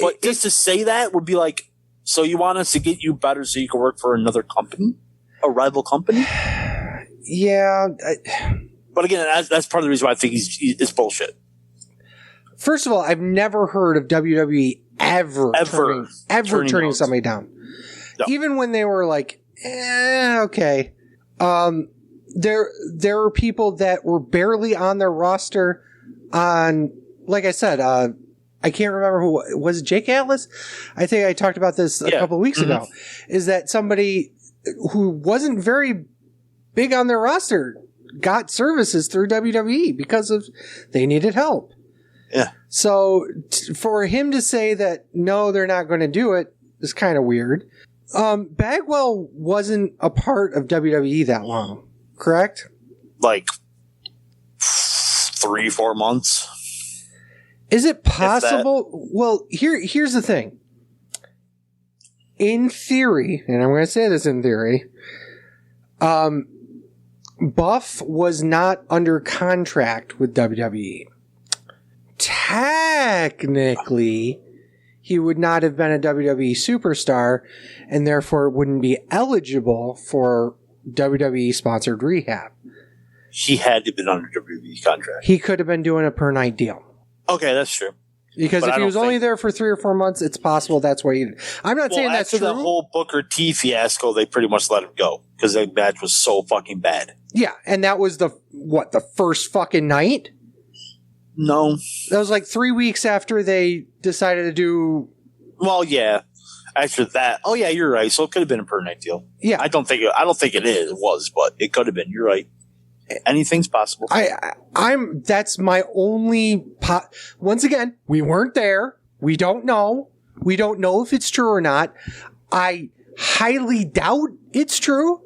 but just to say that would be like, so you want us to get you better so you can work for another company, a rival company? Yeah. But again, that's part of the reason why I think it's bullshit. First of all, I've never heard of WWE ever turning somebody down. No. Even when they were like, okay. There are people that were barely on their roster on, like I said, I can't remember who was it, Jake Atlas? I think I talked about this a couple of weeks ago. Is that somebody who wasn't very big on their roster got services through WWE because of they needed help. Yeah. So for him to say that no, they're not going to do it is kind of weird. Bagwell wasn't a part of WWE that long, correct? Like 3-4 months. Is it possible? Well, here's the thing. In theory, and I'm going to say this in theory, Buff was not under contract with WWE. Technically, he would not have been a WWE superstar and therefore wouldn't be eligible for WWE-sponsored rehab. He had to have been under WWE contract. He could have been doing a per-night deal. Okay, that's true. Because if he was only there for 3 or 4 months, it's possible that's why he... I'm not saying that's true. After the whole Booker T fiasco, they pretty much let him go because that match was so fucking bad. Yeah, and that was the first fucking night? No. That was like 3 weeks after they decided to do... Well, yeah. After that... Oh, yeah, you're right. So it could have been a per-night deal. Yeah. I don't think it was, but it could have been. You're right. Anything's possible. That's my only... Once again, we weren't there. We don't know. We don't know if it's true or not. I highly doubt it's true,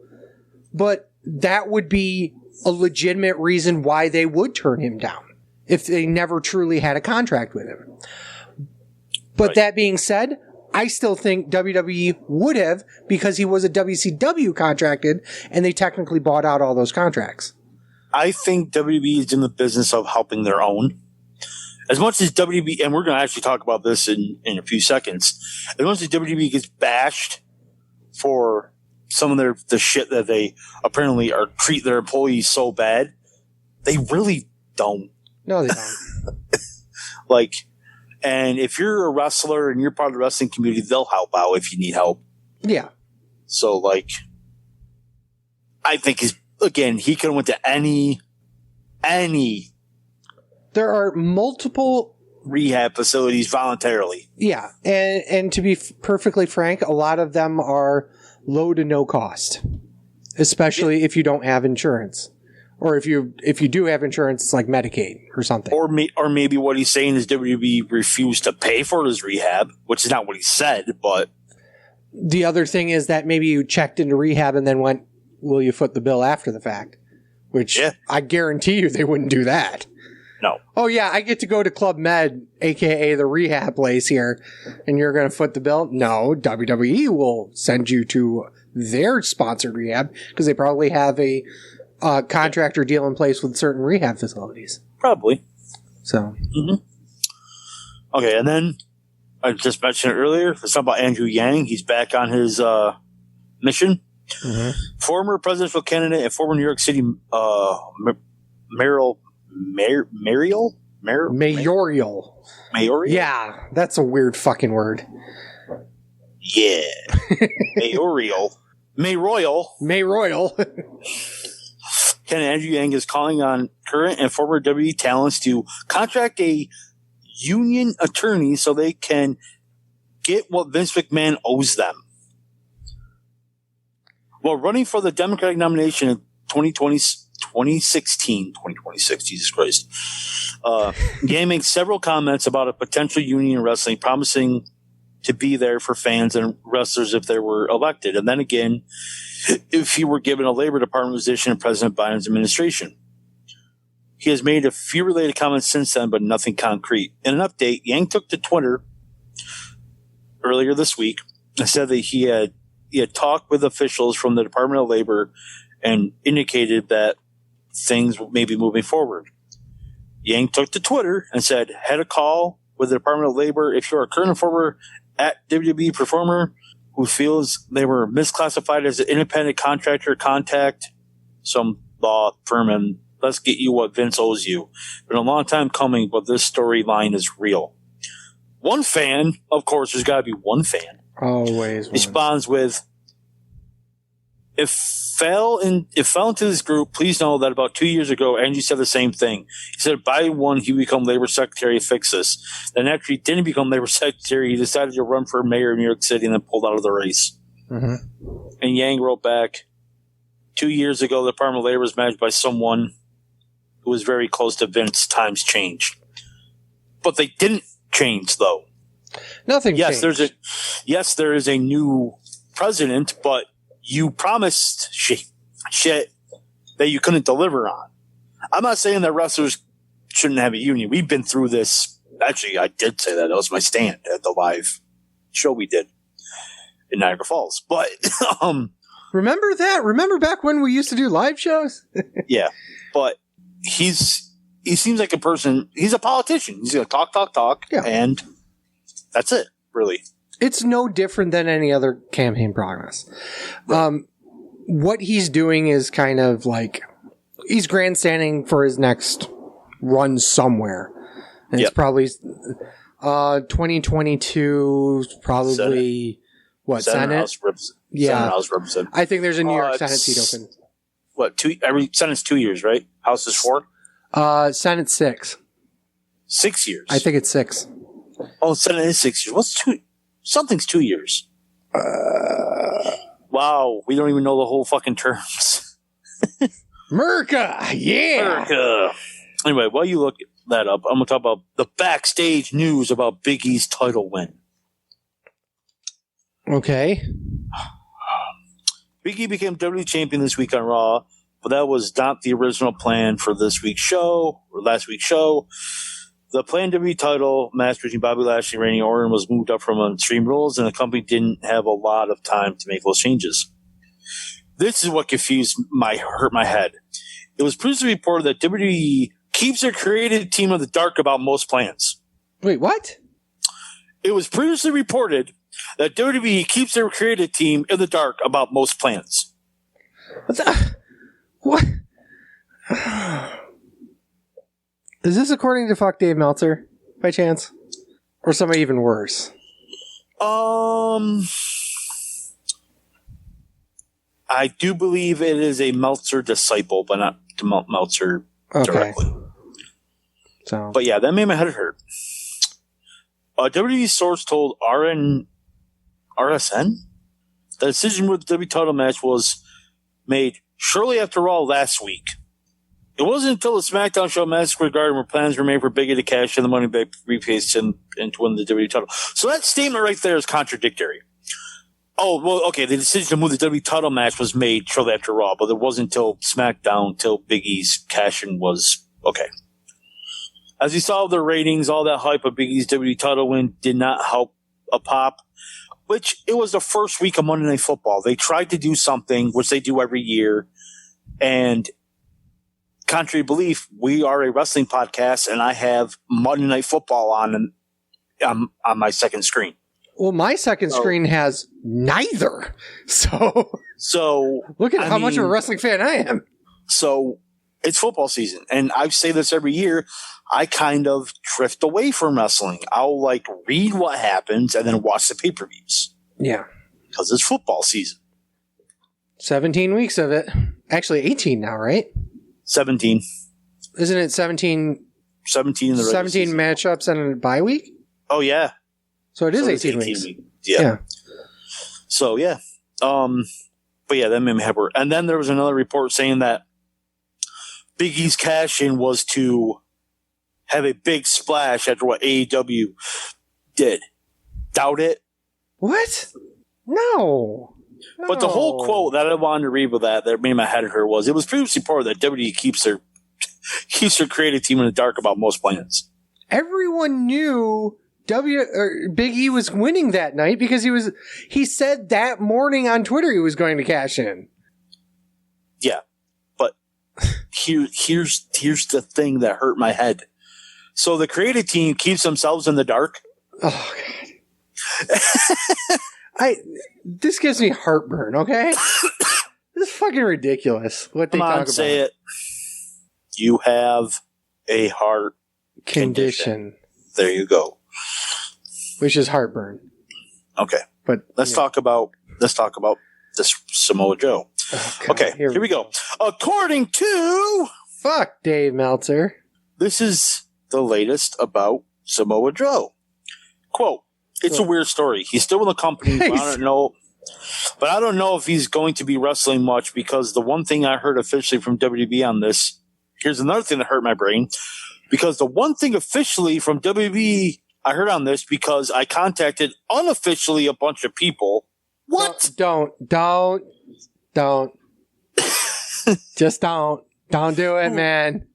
but that would be a legitimate reason why they would turn him down if they never truly had a contract with him. But right. That being said, I still think WWE would have because he was a WCW contracted and they technically bought out all those contracts. I think WWE is in the business of helping their own. As much as WWE, and we're going to actually talk about this in a few seconds, as much as WWE gets bashed for some of the shit that they apparently treat their employees so bad, they really don't. No, they don't. And if you're a wrestler and you're part of the wrestling community, they'll help out if you need help. Yeah. So, I think again, he could have went to any. There are multiple rehab facilities voluntarily. Yeah, and to be perfectly frank, a lot of them are low to no cost, especially if you don't have insurance, or if you do have insurance, it's like Medicaid or something. Or maybe what he's saying is WWE refused to pay for his rehab, which is not what he said. But the other thing is that maybe you checked into rehab and then went, "Will you foot the bill after the fact?" Which I guarantee you they wouldn't do that. No. Oh, yeah, I get to go to Club Med, a.k.a. the rehab place here, and you're going to foot the bill? No, WWE will send you to their sponsored rehab because they probably have a contractor deal in place with certain rehab facilities. Probably. So. Mm-hmm. Okay, and then I just mentioned it earlier. Let's talk about Andrew Yang. He's back on his mission. Mm-hmm. Former presidential candidate and former New York City mayoral. Yeah, that's a weird fucking word. Yeah. Mayoral. Ken Andrew Yang is calling on current and former WWE talents to contract a union attorney so they can get what Vince McMahon owes them. While running for the Democratic nomination in 2016, Jesus Christ, Yang made several comments about a potential union in wrestling, promising to be there for fans and wrestlers if they were elected. And then again, if he were given a Labor Department position in President Biden's administration. He has made a few related comments since then, but nothing concrete. In an update, Yang took to Twitter earlier this week and said that he had talked with officials from the Department of Labor and indicated that things may be moving forward. Yang took to Twitter and said, had a call with the Department of Labor. If you're a current and former at WWE performer who feels they were misclassified as an independent contractor, contact some law firm and let's get you what Vince owes you. Been a long time coming, but this storyline is real. One fan, of course, there's got to be one fan. Always. Responds with, It fell into this group. Please know that about 2 years ago, Angie said the same thing. He said by one, he would become labor secretary to fix this. Then after he didn't become labor secretary, he decided to run for mayor of New York City and then pulled out of the race. Mm-hmm. And Yang wrote back, 2 years ago, the Department of Labor was managed by someone who was very close to Vince. Times changed. But they didn't change, though. Nothing changed. There is a new president, but you promised shit that you couldn't deliver on. I'm not saying that wrestlers shouldn't have a union. We've been through this. Actually, I did say that. That was my stand at the live show we did in Niagara Falls. But remember that? Remember back when we used to do live shows? Yeah, but he seems like a person. He's a politician. He's going to talk, yeah. And that's it, really. It's no different than any other campaign progress. Right. What he's doing is kind of like he's grandstanding for his next run somewhere. And It's probably 2022, probably Senate. What, Senate? House yeah. Senate House Representative. I think there's a New York Senate seat open. What, every Senate's 2 years, right? House is 4? Senate's 6. 6 years? I think it's 6. Oh, Senate is 6 years. What's 2? Something's 2 years. Wow, we don't even know the whole fucking terms. Merca, yeah. Merca. Anyway, while you look that up, I'm going to talk about the backstage news about Big E's title win. Okay. Big E became WWE champion this week on Raw, but that was not the original plan for this week's show, or last week's show. The planned WWE title match between Bobby Lashley and Randy Orton was moved up from Extreme Rules, and the company didn't have a lot of time to make those changes. This is what hurt my head. It was previously reported that WWE keeps their creative team in the dark about most plans. Wait, what? It was previously reported that WWE keeps their creative team in the dark about most plans. What? Is this according to Fuck Dave Meltzer, by chance? Or somebody even worse? I do believe it is a Meltzer disciple, but not to Meltzer directly. So. But yeah, that made my head hurt. A WWE source told RSN the decision with the WWE title match was made shortly after Raw last week. It wasn't until the SmackDown show Madison Square Garden where plans were made for Big E to cash in the money back briefcase and to win the WWE title. So that statement right there is contradictory. Oh, well, okay, the decision to move the WWE title match was made shortly after Raw, but it wasn't until SmackDown, till Big E's cash-in was okay. As we saw the ratings, all that hype of Big E's WWE title win did not help a pop, which it was the first week of Monday Night Football. They tried to do something, which they do every year, and contrary to belief, we are a wrestling podcast, and I have Monday Night Football on my second screen. Well, my second screen has neither. So look at how much of a wrestling fan I am. So it's football season, and I say this every year. I kind of drift away from wrestling. I'll read what happens and then watch the pay-per-views. Yeah, because it's football season. 17 weeks of it. Actually, 18 now, right? 17. Isn't it 17? 17 in the 17 matchups and a bye week? Oh, yeah. So it is 18 weeks. Yeah. So, yeah. But yeah, that made me happy. And then there was another report saying that Big E's cash-in was to have a big splash after what AEW did. Doubt it. What? No. But the whole quote that I wanted to read with that made my head hurt was, it was previously reported that WWE keeps their creative team in the dark about most plans. Everyone knew Big E was winning that night because he said that morning on Twitter he was going to cash in. Yeah. But here's the thing that hurt my head. So the creative team keeps themselves in the dark. Oh God. This gives me heartburn, okay? This is fucking ridiculous what they talk about. Say it. You have a heart condition. There you go. Which is heartburn. Okay. But let's talk about this Samoa Joe. Oh, God, Okay, here we go. According to... Fuck Dave Meltzer. This is the latest about Samoa Joe. Quote, it's a weird story. He's still in the company, but I don't know if he's going to be wrestling much, because the one thing I heard officially from WB on this, here's another thing that hurt my brain, because the one thing officially from WB I heard on this, because I contacted unofficially a bunch of people. What? Don't. Just don't. Don't do it, man.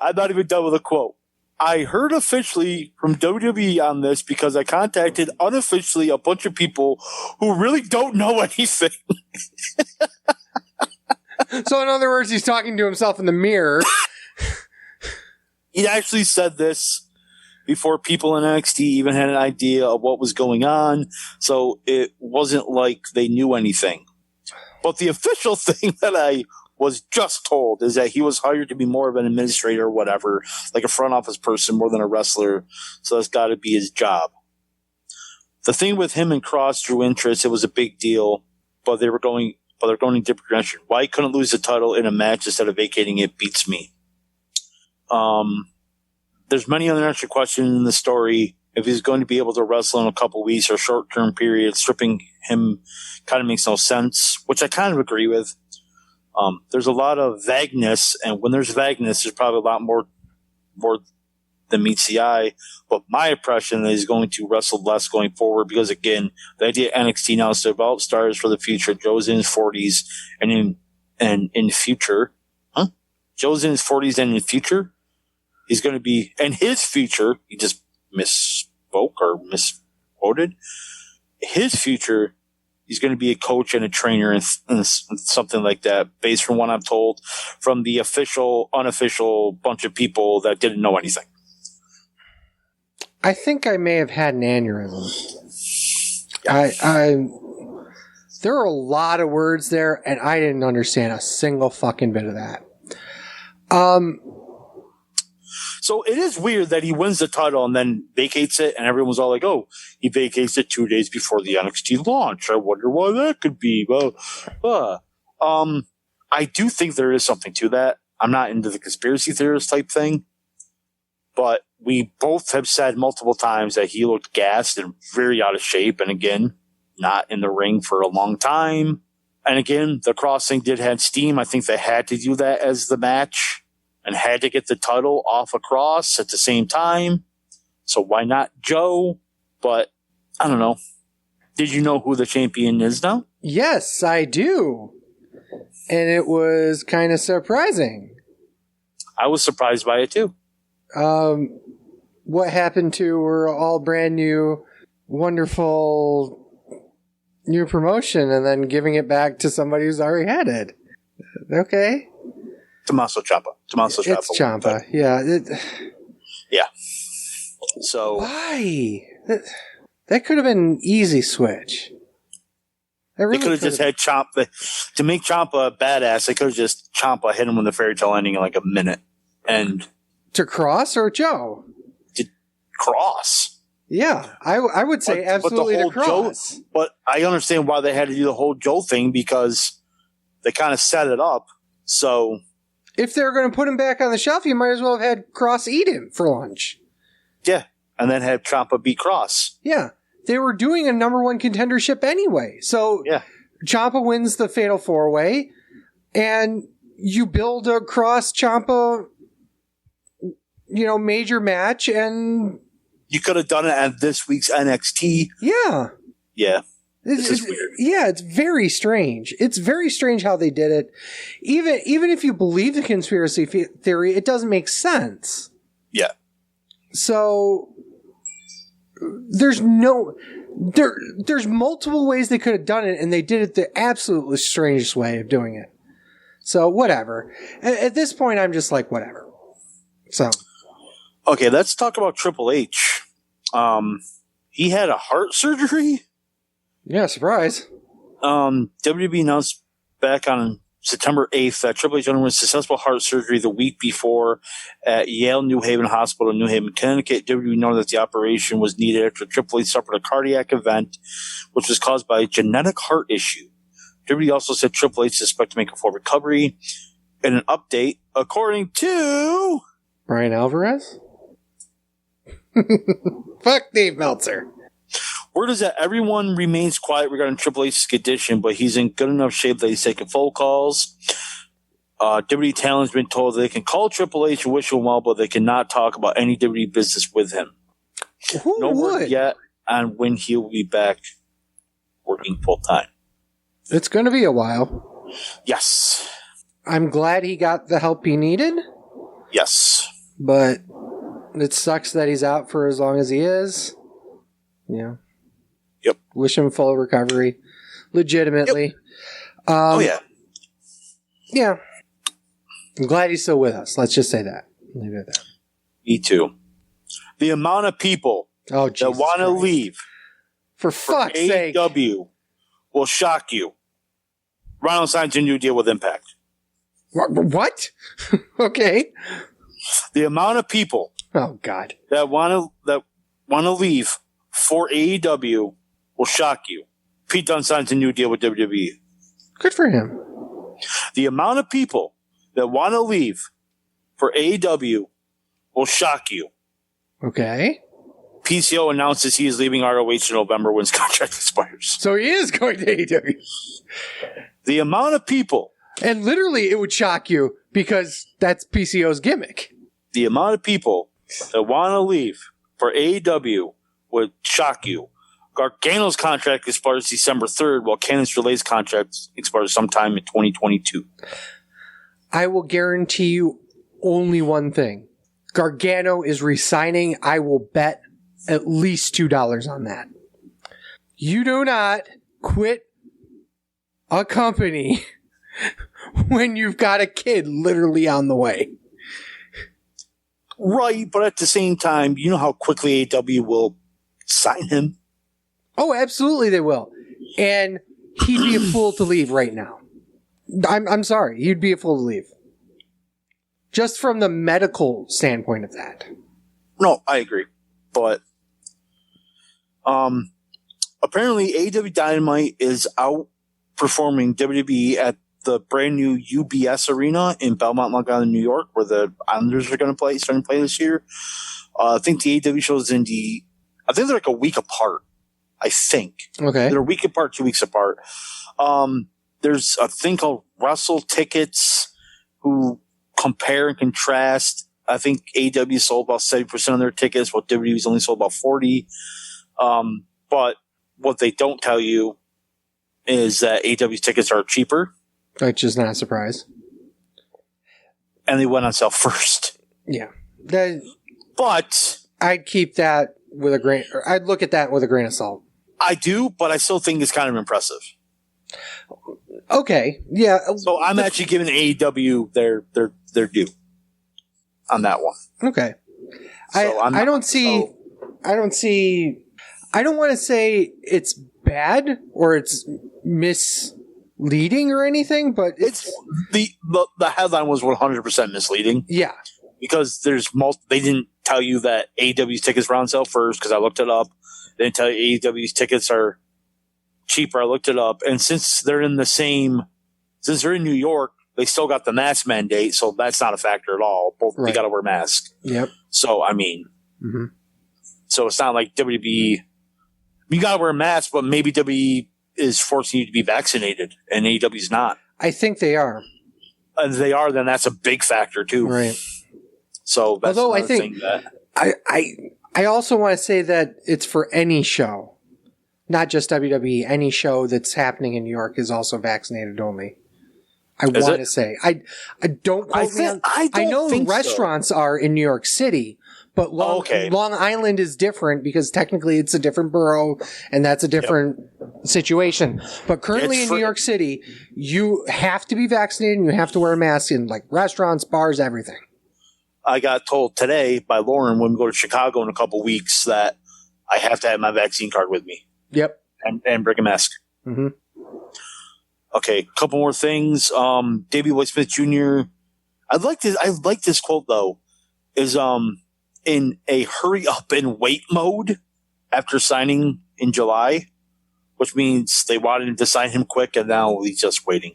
I'm not even done with a quote. I heard officially from WWE on this because I contacted unofficially a bunch of people who really don't know anything. So in other words, he's talking to himself in the mirror. He actually said this before people in NXT even had an idea of what was going on. So it wasn't like they knew anything. But the official thing that I was just told is that he was hired to be more of an administrator or whatever, like a front office person more than a wrestler. So that's got to be his job. The thing with him and Cross drew interest. It was a big deal, but they're going in a different direction. Why he couldn't lose the title in a match instead of vacating it beats me. There's many other extra questions in the story. If he's going to be able to wrestle in a couple weeks or short-term period, stripping him kind of makes no sense, which I kind of agree with. There's a lot of vagueness, and when there's vagueness, there's probably a lot more than meets the eye. But my impression is he's going to wrestle less going forward, because again, the idea of NXT now is to develop stars for the future. Joe's in his 40s, and in the future, Joe's in his 40s, and in the future, he's going to be in his future. He just misspoke or misquoted. His future, he's going to be a coach and a trainer and something like that, based from what I'm told from the official, unofficial bunch of people that didn't know anything. I think I may have had an aneurysm. There are a lot of words there, and I didn't understand a single fucking bit of that. So it is weird that he wins the title and then vacates it, and everyone's all like, oh, he vacates it 2 days before the NXT launch. I wonder why that could be. I do think there is something to that. I'm not into the conspiracy theorist type thing, but we both have said multiple times that he looked gassed and very out of shape, and again, not in the ring for a long time. And again, the Cross thing did have steam. I think they had to do that as the match and had to get the title off of Cross at the same time. So why not Joe? But I don't know. Did you know who the champion is now? Yes, I do. And it was kind of surprising. I was surprised by it too. What happened to her all brand new, wonderful new promotion and then giving it back to somebody who's already had it? Okay. Tommaso Ciampa. It's Ciampa. Yeah. Yeah. So why? That could have been an easy switch. They could have just had Ciampa to make Ciampa a badass. They could have just Ciampa hit him with the fairy tale ending in like a minute. And to Cross or Joe? To Cross. Yeah, I would say absolutely to Cross. Joe, but I understand why they had to do the whole Joe thing, because they kind of set it up. So if they're going to put him back on the shelf, you might as well have had Cross eat him for lunch. Yeah, and then have Ciampa beat Cross. Yeah, they were doing a number one contendership anyway. So yeah, Ciampa wins the Fatal 4-Way, and you build a Cross Ciampa, major match, and you could have done it at this week's NXT. Yeah. Yeah. It's weird. Yeah, it's very strange. It's very strange how they did it. Even if you believe the conspiracy theory, it doesn't make sense. Yeah. So there's multiple ways they could have done it, and they did it the absolutely strangest way of doing it. So whatever. At this point, I'm just like, whatever. So. Okay, let's talk about Triple H. He had a heart surgery. Yeah, surprise. WWE announced back on September 8th that Triple H underwent successful heart surgery the week before at Yale New Haven Hospital in New Haven, Connecticut. WWE noted that the operation was needed after Triple H suffered a cardiac event, which was caused by a genetic heart issue. WWE also said Triple H is expected to make a full recovery. In an update, according to Brian Alvarez? Fuck Dave Meltzer. Word is that everyone remains quiet regarding Triple H's condition, but he's in good enough shape that he's taking phone calls. WWE talent has been told they can call Triple H and wish him well, but they cannot talk about any WWE business with him. Who would? Word yet on when he'll be back working full time. It's going to be a while. Yes. I'm glad he got the help he needed. Yes. But it sucks that he's out for as long as he is. Yeah. Yep. Wish him full recovery. Legitimately. Yep. Oh, yeah. Yeah. I'm glad he's still with us. Let's just say that. Leave it at that. Me too. The amount of people that want to leave for fuck's sake, AEW will shock you. Ronald signs a new deal with Impact. What? Okay. The amount of people oh god that want to leave for AEW will shock you. Pete Dunne signs a new deal with WWE. Good for him. The amount of people that want to leave for AEW will shock you. Okay. PCO announces he is leaving ROH in November when his contract expires. So he is going to AEW. The amount of people. And literally it would shock you because that's PCO's gimmick. The amount of people that want to leave for AEW would shock you. Gargano's contract expires December 3rd, while Candice LeRae's contract expires sometime in 2022. I will guarantee you only one thing. Gargano is resigning. I will bet at least $2 on that. You do not quit a company when you've got a kid literally on the way. Right, but at the same time, you know how quickly AEW will sign him? Oh, absolutely they will. And he'd be a fool to leave right now. I'm sorry. He'd be a fool to leave. Just from the medical standpoint of that. No, I agree. But apparently AEW Dynamite is outperforming WWE at the brand new UBS Arena in Belmont, Long Island, New York, where the Islanders are going to starting to play this year. I think the AEW shows I think they're like a week apart. I think. Okay. They're a week apart, 2 weeks apart. There's a thing called Wrestle Tickets who compare and contrast. I think AEW sold about 70% of their tickets, while WWE's only sold about 40. But what they don't tell you is that AEW's tickets are cheaper. Which is not a surprise. And they went on sale first. Yeah. But I'd keep that with a grain, or I'd look at that with a grain of salt. I do, but I still think it's kind of impressive. Okay. Yeah. So I'm actually giving AEW their due on that one. Okay. So I don't want to say it's bad or it's misleading or anything, but it's the headline was 100% misleading. Yeah. Because they didn't tell you that AEW's tickets were on sale first, because I looked it up. They didn't tell you AEW's tickets are cheaper. I looked it up. And since they're in New York, they still got the mask mandate, so that's not a factor at all. Both They got to wear masks. Yep. So so it's not like WB. You got to wear a mask, but maybe WWE is forcing you to be vaccinated, and AEW's not. I think they are. And if they are, then that's a big factor too. Right. So that's although I think I also want to say that it's for any show, not just WWE. Any show that's happening in New York is also vaccinated only. I want to say I don't. I know restaurants are in New York City, but Long Island is different because technically it's a different borough and that's a different situation. But currently in New York City, you have to be vaccinated and you have to wear a mask in like restaurants, bars, everything. I got told today by Lauren when we go to Chicago in a couple weeks that I have to have my vaccine card with me. Yep. And bring a mask. Mm-hmm. Okay, a couple more things. Davey Boy Smith Jr. I like this quote though. Is in a hurry up and wait mode after signing in July which means they wanted to sign him quick, and now he's just waiting,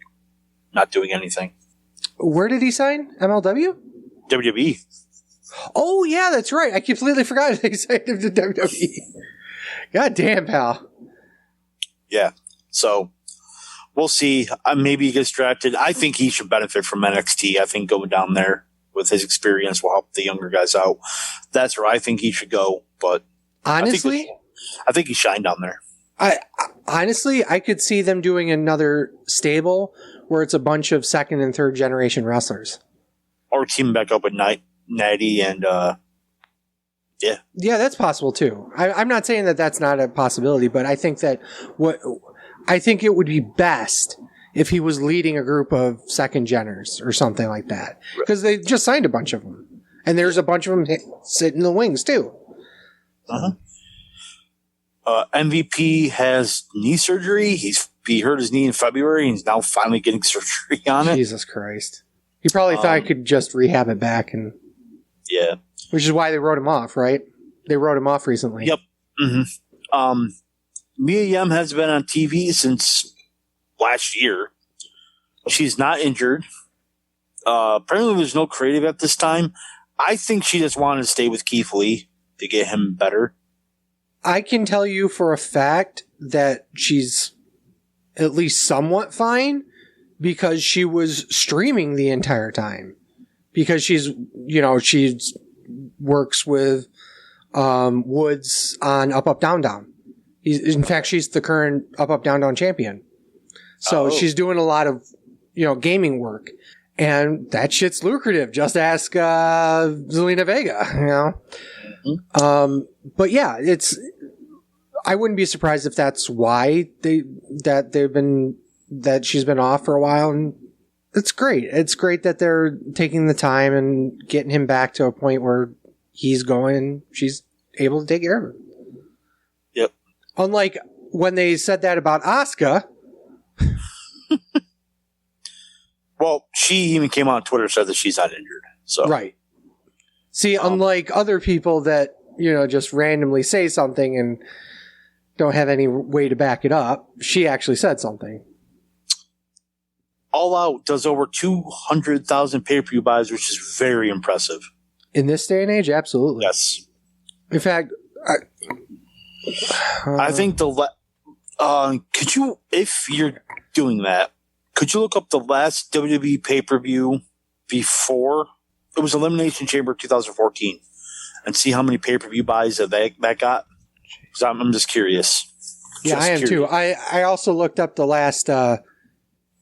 not doing anything. Where did he sign? MLW? WWE. Oh, yeah, that's right. I completely forgot they signed him to WWE. God damn, pal. Yeah. So we'll see. Maybe he gets drafted. I think he should benefit from NXT. I think going down there with his experience will help the younger guys out. That's where I think he should go. But honestly, I think he shined down there. I could see them doing another stable where it's a bunch of second and third generation wrestlers. Or teaming back up with Natty and yeah. Yeah, that's possible too. I'm not saying that that's not a possibility, but I think that I think it would be best if he was leading a group of second geners or something like that. Because they just signed a bunch of them. And there's a bunch of them sitting in the wings too. Uh-huh. MVP has knee surgery. He hurt his knee in February and he's now finally getting surgery on it. Jesus Christ. He probably thought I could just rehab it back. Yeah. Which is why they wrote him off, right? They wrote him off recently. Yep. Mm-hmm. Mia Yim has been on TV since last year. She's not injured. Apparently there's no creative at this time. I think she just wanted to stay with Keith Lee to get him better. I can tell you for a fact that she's at least somewhat fine because she was streaming the entire time. Because she works with Woods on Up Up Down Down. In fact, she's the current Up Up Down Down champion. So she's doing a lot of, gaming work. And that shit's lucrative. Just ask Zelina Vega, Mm-hmm. But yeah, I wouldn't be surprised if that's why that she's been off for a while, and it's great. It's great that they're taking the time and getting him back to a point where he's going, she's able to take care of him. Yep. Unlike when they said that about Asuka. Well, she even came on Twitter and said that she's not injured. So right. See, unlike other people that, just randomly say something and don't have any way to back it up, she actually said something. All Out does over 200,000 pay-per-view buys, which is very impressive. In this day and age, absolutely. Yes. In fact, I think could you, if you're doing that, could you look up the last WWE pay-per-view before it was Elimination Chamber 2014 and see how many pay-per-view buys that got? Because I'm just curious. Yeah, I am too. I also looked up the last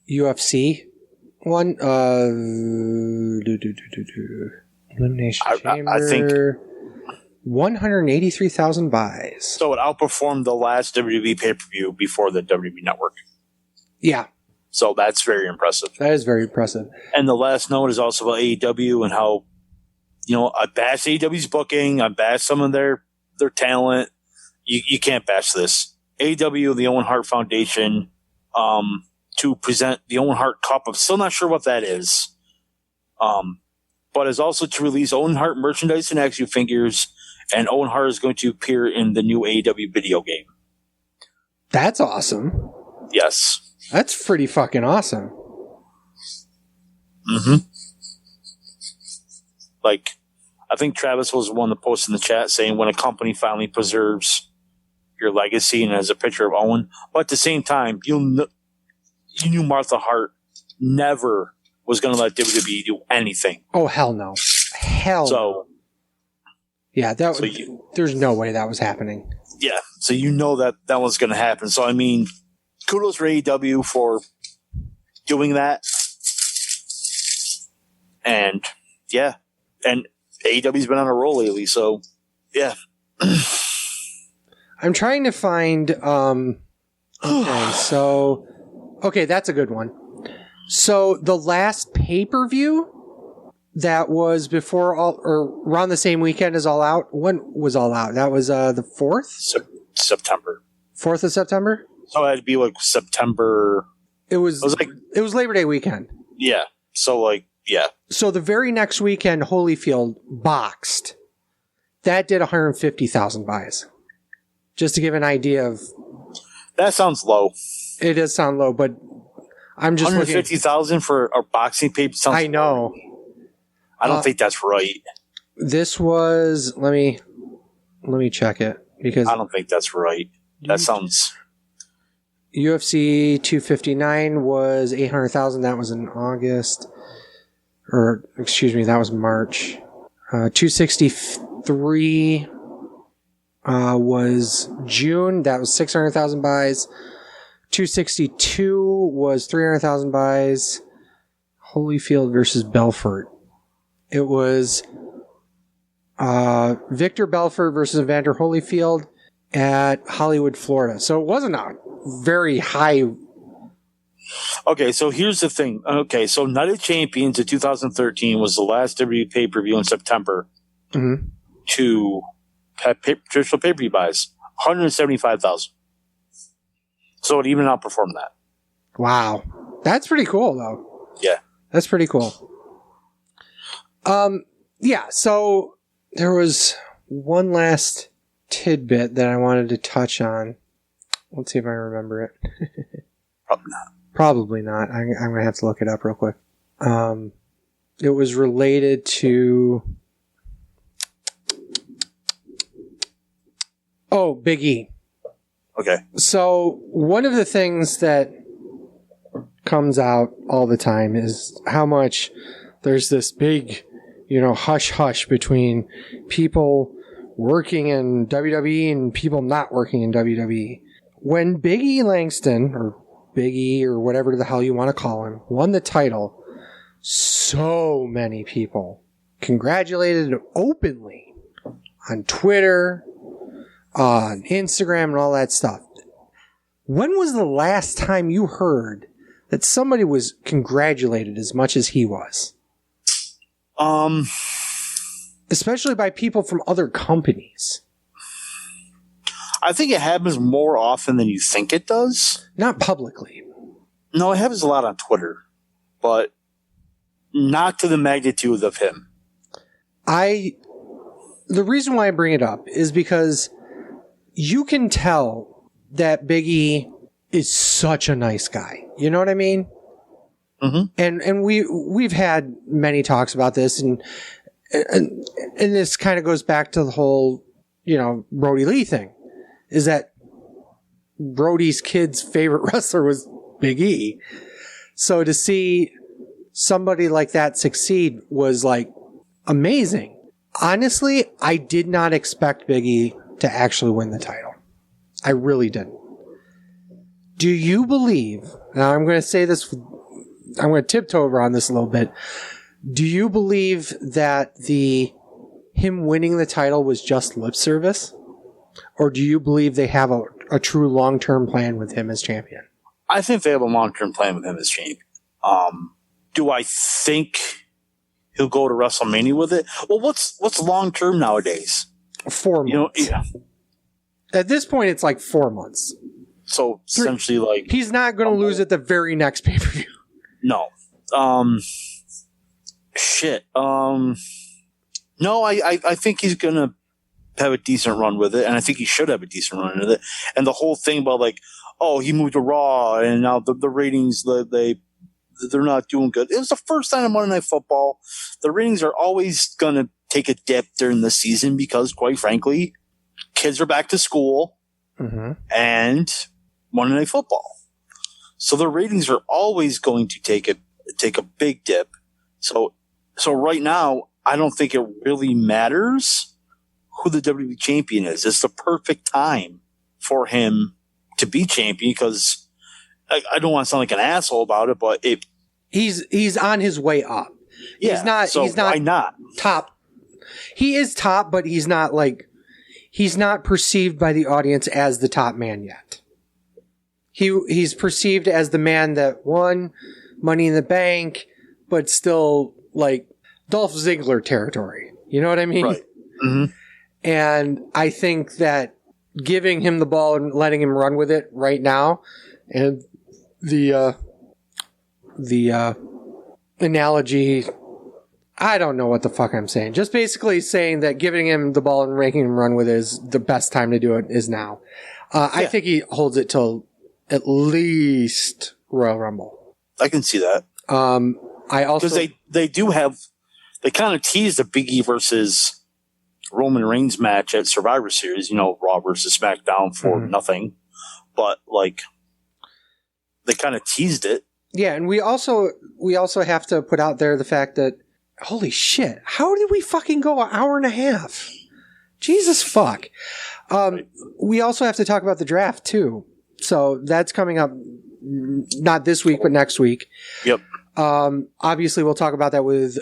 UFC one. Elimination Chamber. I think 183,000 buys. So it outperformed the last WWE pay-per-view before the WWE Network. Yeah. So that's very impressive. That is very impressive. And the last note is also about AEW and how, I bash AEW's booking. I bash some of their talent. You can't bash this. AEW, the Owen Hart Foundation, to present the Owen Hart Cup. I'm still not sure what that is. But is also to release Owen Hart merchandise and action figures, and Owen Hart is going to appear in the new AEW video game. That's awesome. Yes. That's pretty fucking awesome. Mm-hmm. I think Travis was the one that posted in the chat saying when a company finally preserves your legacy and has a picture of Owen. But at the same time, you knew Martha Hart never was going to let WWE do anything. Oh, hell no. Hell no. Yeah, there's no way that was happening. Yeah, so that was going to happen. So, I mean, kudos for AEW for doing that. And, yeah. And AEW's been on a roll lately, so, yeah. I'm trying to find... Okay, that's a good one. So, the last pay-per-view that was before around the same weekend as All Out, when was All Out? That was the 4th? September. 4th of September? So it'd be like September. It was Labor Day weekend. Yeah. So yeah. So the very next weekend, Holyfield boxed. That did 150,000 buys. Just to give an idea of. That sounds low. It does sound low, but I'm just looking. $150,000 for a boxing pay sounds. I know. Low. I don't think that's right. This was. Let me check it because I don't think that's right. That sounds. UFC 259 was 800,000. That was in August, or excuse me, that was March. 263 was June. That was 600,000 buys. 262 was 300,000 buys. Holyfield versus Belfort. It was Victor Belfort versus Evander Holyfield at Hollywood, Florida. So it wasn't a very high. Okay, so here's the thing. Okay, so Night of Champions in 2013 was the last WWE pay-per-view in September to have traditional pay-per-view buys. 175,000. So it even outperformed that. Wow. That's pretty cool, though. Yeah. That's pretty cool. Yeah, so there was one last tidbit that I wanted to touch on. Let's see if I remember it. Probably not. Probably not. I'm going to have to look it up real quick. It was related to... Oh, Big E. Okay. So one of the things that comes out all the time is how much there's this big, hush hush between people working in WWE and people not working in WWE. When Big E Langston, or Big E, or whatever the hell you want to call him, won the title, so many people congratulated him openly on Twitter, on Instagram, and all that stuff. When was the last time you heard that somebody was congratulated as much as he was? Especially by people from other companies. I think it happens more often than you think it does. Not publicly. No, it happens a lot on Twitter, but not to the magnitude of him. The reason why I bring it up is because you can tell that Big E is such a nice guy. You know what I mean? Mm-hmm. And we've had many talks about this, and this kind of goes back to the whole, Brody Lee thing. Is that Brody's kid's favorite wrestler was Big E. So to see somebody like that succeed was like amazing. Honestly, I did not expect Big E to actually win the title. I really didn't. Do you believe, now I'm going to say this, I'm going to tiptoe over on this a little bit. Do you believe that him winning the title was just lip service? Or do you believe they have a true long-term plan with him as champion? I think they have a long-term plan with him as champion. Do I think he'll go to WrestleMania with it? Well, what's long-term nowadays? 4 months. At this point, it's like 4 months. So essentially, like, he's not going to lose at the very next pay-per-view. No. No, I think he's going to have a decent run with it, and I think he should have a decent run with it. And the whole thing about, like, oh, he moved to Raw, and now the ratings, they're not doing good. It was the first time on Monday Night Football. The ratings are always going to take a dip during the season because, quite frankly, kids are back to school and Monday Night Football. So the ratings are always going to take a big dip. So right now, I don't think it really matters who the WWE champion is. It's the perfect time for him to be champion because I don't want to sound like an asshole about it, but he's on his way up. Yeah, he's not why not top. He is top, but he's not perceived by the audience as the top man yet. He's perceived as the man that won Money in the Bank, but still like Dolph Ziggler territory. You know what I mean? Right. Mm-hmm. And I think that giving him the ball and letting him run with it right now, and the analogy, I don't know what the fuck I'm saying. Just basically saying that giving him the ball and making him run with it is the best time to do it is now. I think he holds it till at least Royal Rumble. I can see that. I also because they kind of teased a Big E versus Roman Reigns match at Survivor Series. Raw versus SmackDown for nothing, but like they kind of teased it. Yeah, and we also have to put out there the fact that holy shit, how did we fucking go an hour and a half? Jesus fuck. We also have to talk about the draft too. So that's coming up not this week, but next week. Yep. Obviously we'll talk about that with,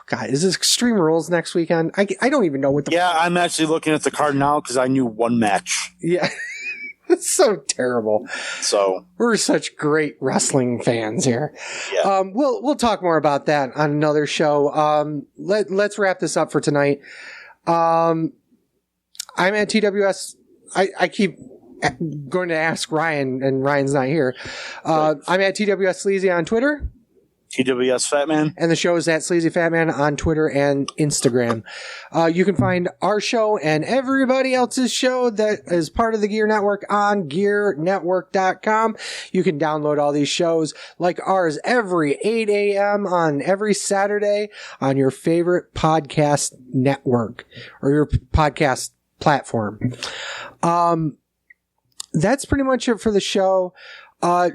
God, is this Extreme Rules next weekend? I don't even know what Yeah, I'm actually looking at the card now because I knew one match. Yeah. It's so terrible. So we're such great wrestling fans here. Yeah. We'll talk more about that on another show. Let's wrap this up for tonight. I'm at TWS. I keep going to ask Ryan, and Ryan's not here. I'm at TWS Sleazy on Twitter. TWS Fatman. And the show is at Sleazy Fatman on Twitter and Instagram. You can find our show and everybody else's show that is part of the Gear Network on GearNetwork.com. You can download all these shows like ours every 8 a.m. on every Saturday on your favorite podcast network or your podcast platform. That's pretty much it for the show.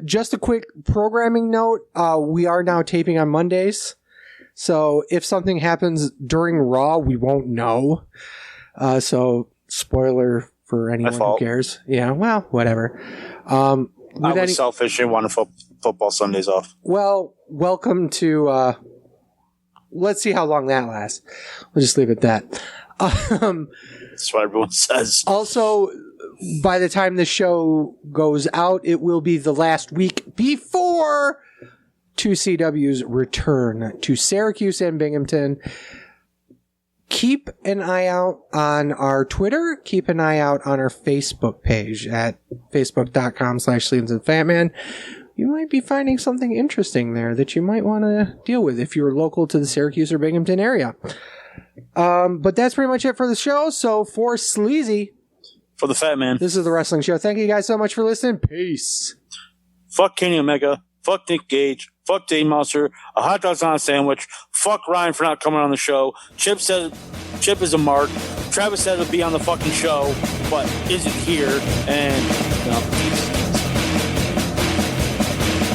Just a quick programming note. We are now taping on Mondays. So if something happens during Raw, we won't know. So spoiler for anyone who cares. Yeah, well, whatever. I was selfish and wanted football Sundays off. Well, welcome to, let's see how long that lasts. We'll just leave it at that. That's what everyone says. Also, by the time the show goes out, it will be the last week before 2CW's return to Syracuse and Binghamton. Keep an eye out on our Twitter. Keep an eye out on our Facebook page at facebook.com/SleevesandFatman. You might be finding something interesting there that you might want to deal with if you're local to the Syracuse or Binghamton area. But that's pretty much it for the show. So for Sleazy, for the Fat Man, this is the Wrestling Show. Thank you guys so much for listening. Peace. Fuck Kenny Omega. Fuck Nick Gage. Fuck Dave Meltzer. A hot dog's on a sandwich. Fuck Ryan for not coming on the show. Chip said Chip is a mark. Travis said he'll be on the fucking show, but isn't here. And peace.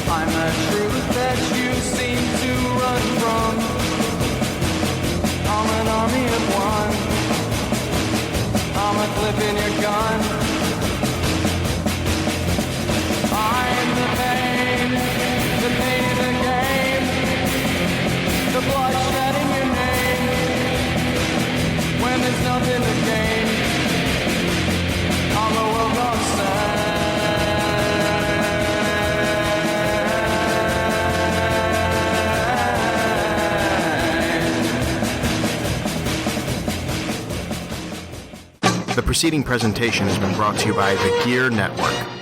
I'm a truth that you seem to run from. I'm an army of one. I'm a clip in your gun. I'm the pain in the game. The bloodshed in your name. When there's nothing to gain, I'm a well-gone The preceding presentation has been brought to you by the Gear Network.